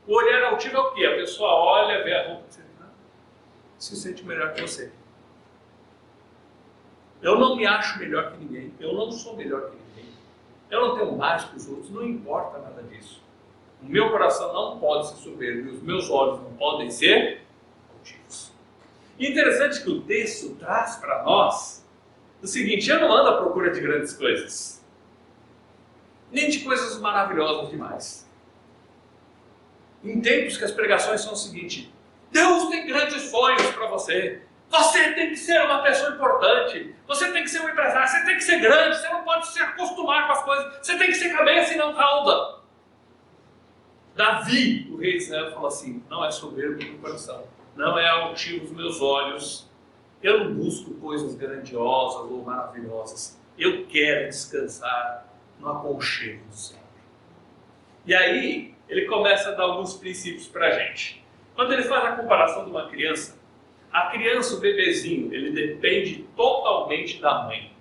O olhar altivo é o quê? A pessoa olha, vê a roupa e se sente melhor que você. Eu não me acho melhor que ninguém, eu não sou melhor que ninguém. Eu não tenho mais que os outros, não importa nada disso. O meu coração não pode ser soberbo e os meus olhos não podem ser altivos. E interessante que o texto traz para nós o seguinte, eu não ando à procura de grandes coisas, nem de coisas maravilhosas demais. Em tempos que as pregações são o seguinte, Deus tem grandes sonhos para você, você tem que ser uma pessoa importante, você tem que ser um empresário, você tem que ser grande, você não pode se acostumar com as coisas, você tem que ser cabeça e não cauda. Davi, o rei de Israel, falou assim, não é soberbo no coração, não é altivo os meus olhos, eu não busco coisas grandiosas ou maravilhosas, eu quero descansar no aconchego do Senhor. E aí, ele começa a dar alguns princípios para a gente. Quando ele faz a comparação de uma criança, a criança, o bebezinho, ele depende totalmente da mãe.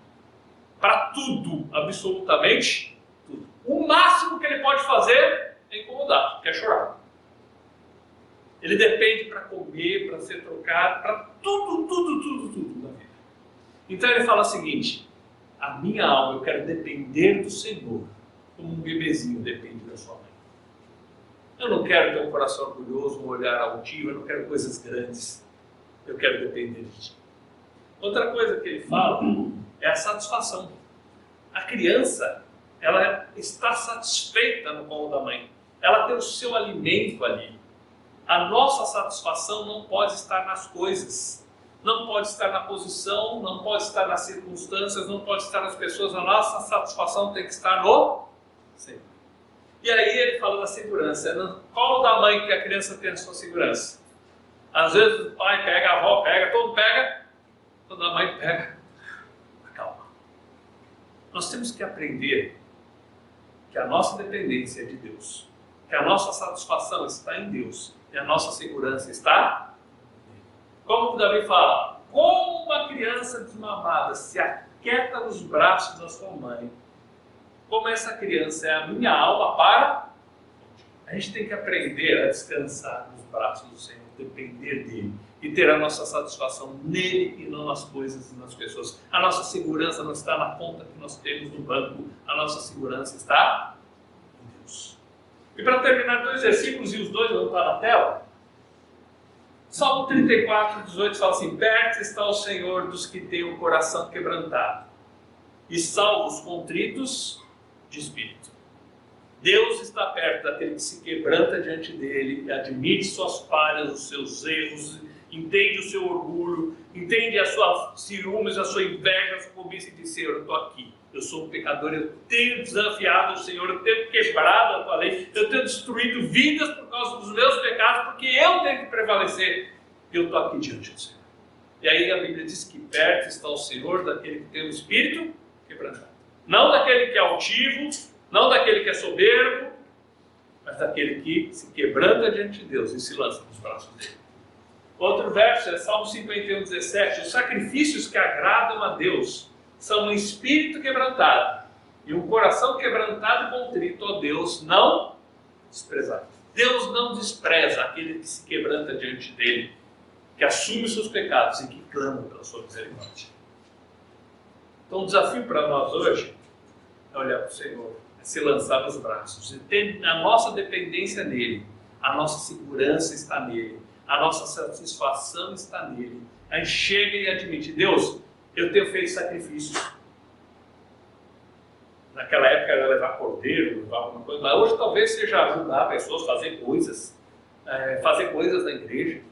Para tudo, absolutamente tudo. O máximo que ele pode fazer é incomodar, que é chorar. Ele depende para comer, para ser trocado, para tudo da vida. Então ele fala o seguinte, a minha alma, eu quero depender do Senhor, como um bebezinho depende da sua mãe. Eu não quero ter um coração orgulhoso, um olhar altivo, eu não quero coisas grandes. Eu quero depender de ti. Outra coisa que ele fala é a satisfação. A criança, ela está satisfeita no colo da mãe. Ela tem o seu alimento ali. A nossa satisfação não pode estar nas coisas. Não pode estar na posição, não pode estar nas circunstâncias, não pode estar nas pessoas. A nossa satisfação tem que estar no Senhor. E aí ele fala da segurança. É no colo da mãe que a criança tem a sua segurança. Às vezes o pai pega, a avó pega, todo mundo pega, quando a mãe pega, acalma. Nós temos que aprender que a nossa dependência é de Deus, que a nossa satisfação está em Deus e a nossa segurança está nele. Como o Davi fala, como uma criança desmamada se aquieta nos braços da sua mãe, como essa criança é a minha alma para... A gente tem que aprender a descansar nos braços do Senhor, depender dele e ter a nossa satisfação nele e não nas coisas e nas pessoas. A nossa segurança não está na conta que nós temos no banco, a nossa segurança está em Deus. E para terminar, 2 versículos, e os dois vão estar na tela. Salmo 34, 18 fala assim, perto está o Senhor dos que têm o coração quebrantado e salva os contritos de espírito. Deus está perto daquele que se quebranta diante dele, admite suas falhas, os seus erros entende o seu orgulho, entende a sua ciúmes, a sua inveja, a sua cobiça e diz: Senhor, eu estou aqui, eu sou um pecador, eu tenho desafiado o Senhor, eu tenho quebrado a tua lei, eu tenho destruído vidas por causa dos meus pecados, porque eu tenho que prevalecer, e eu estou aqui diante do Senhor. E aí a Bíblia diz que perto está o Senhor daquele que tem o espírito quebrantado. Não daquele que é altivo, não daquele que é soberbo, mas daquele que se quebranta diante de Deus e se lança nos braços dele. Outro verso é Salmo 51:17. Os sacrifícios que agradam a Deus são um espírito quebrantado e um coração quebrantado e contrito, ó Deus, não desprezar. Deus não despreza aquele que se quebranta diante dele, que assume os seus pecados e que clama pela sua misericórdia. Então o desafio para nós hoje é olhar para o Senhor, é se lançar nos braços e ter a nossa dependência nele, a nossa segurança está nele, a nossa satisfação está nele. A gente chega e admite: Deus, eu tenho feito sacrifícios. Naquela época era levar cordeiro, levar alguma coisa, mas hoje talvez seja ajudar pessoas a fazer coisas na igreja.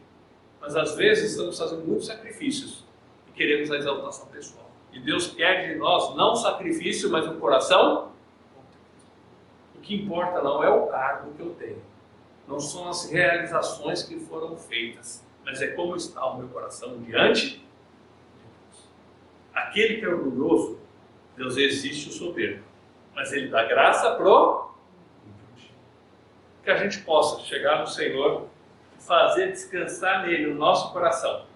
Mas às vezes estamos fazendo muitos sacrifícios e queremos a exaltação pessoal. E Deus quer de nós não sacrifício, mas um coração. O que importa não é o cargo que eu tenho, não são as realizações que foram feitas, mas é como está o meu coração diante de Deus. Aquele que é orgulhoso, Deus resiste o soberbo, mas Ele dá graça pro humilde. Que a gente possa chegar no Senhor e fazer descansar nele o nosso coração.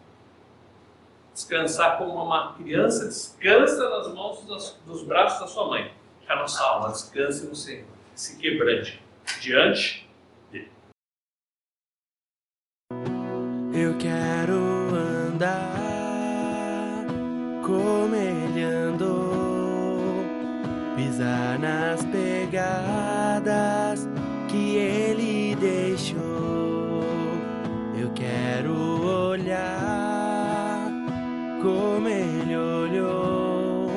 Descansar como uma criança descansa nas mãos dos braços da sua mãe. Que a nossa alma descanse no Senhor, se quebrante diante dele. Eu quero andar como Ele andou, pisar nas pegadas que Ele deixou. Eu quero olhar como Ele olhou,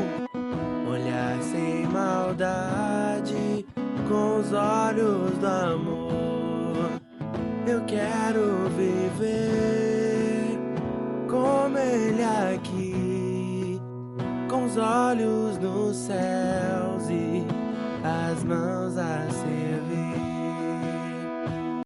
olhar sem maldade, com os olhos do amor. Eu quero viver como Ele aqui, com os olhos nos céus e as mãos assim.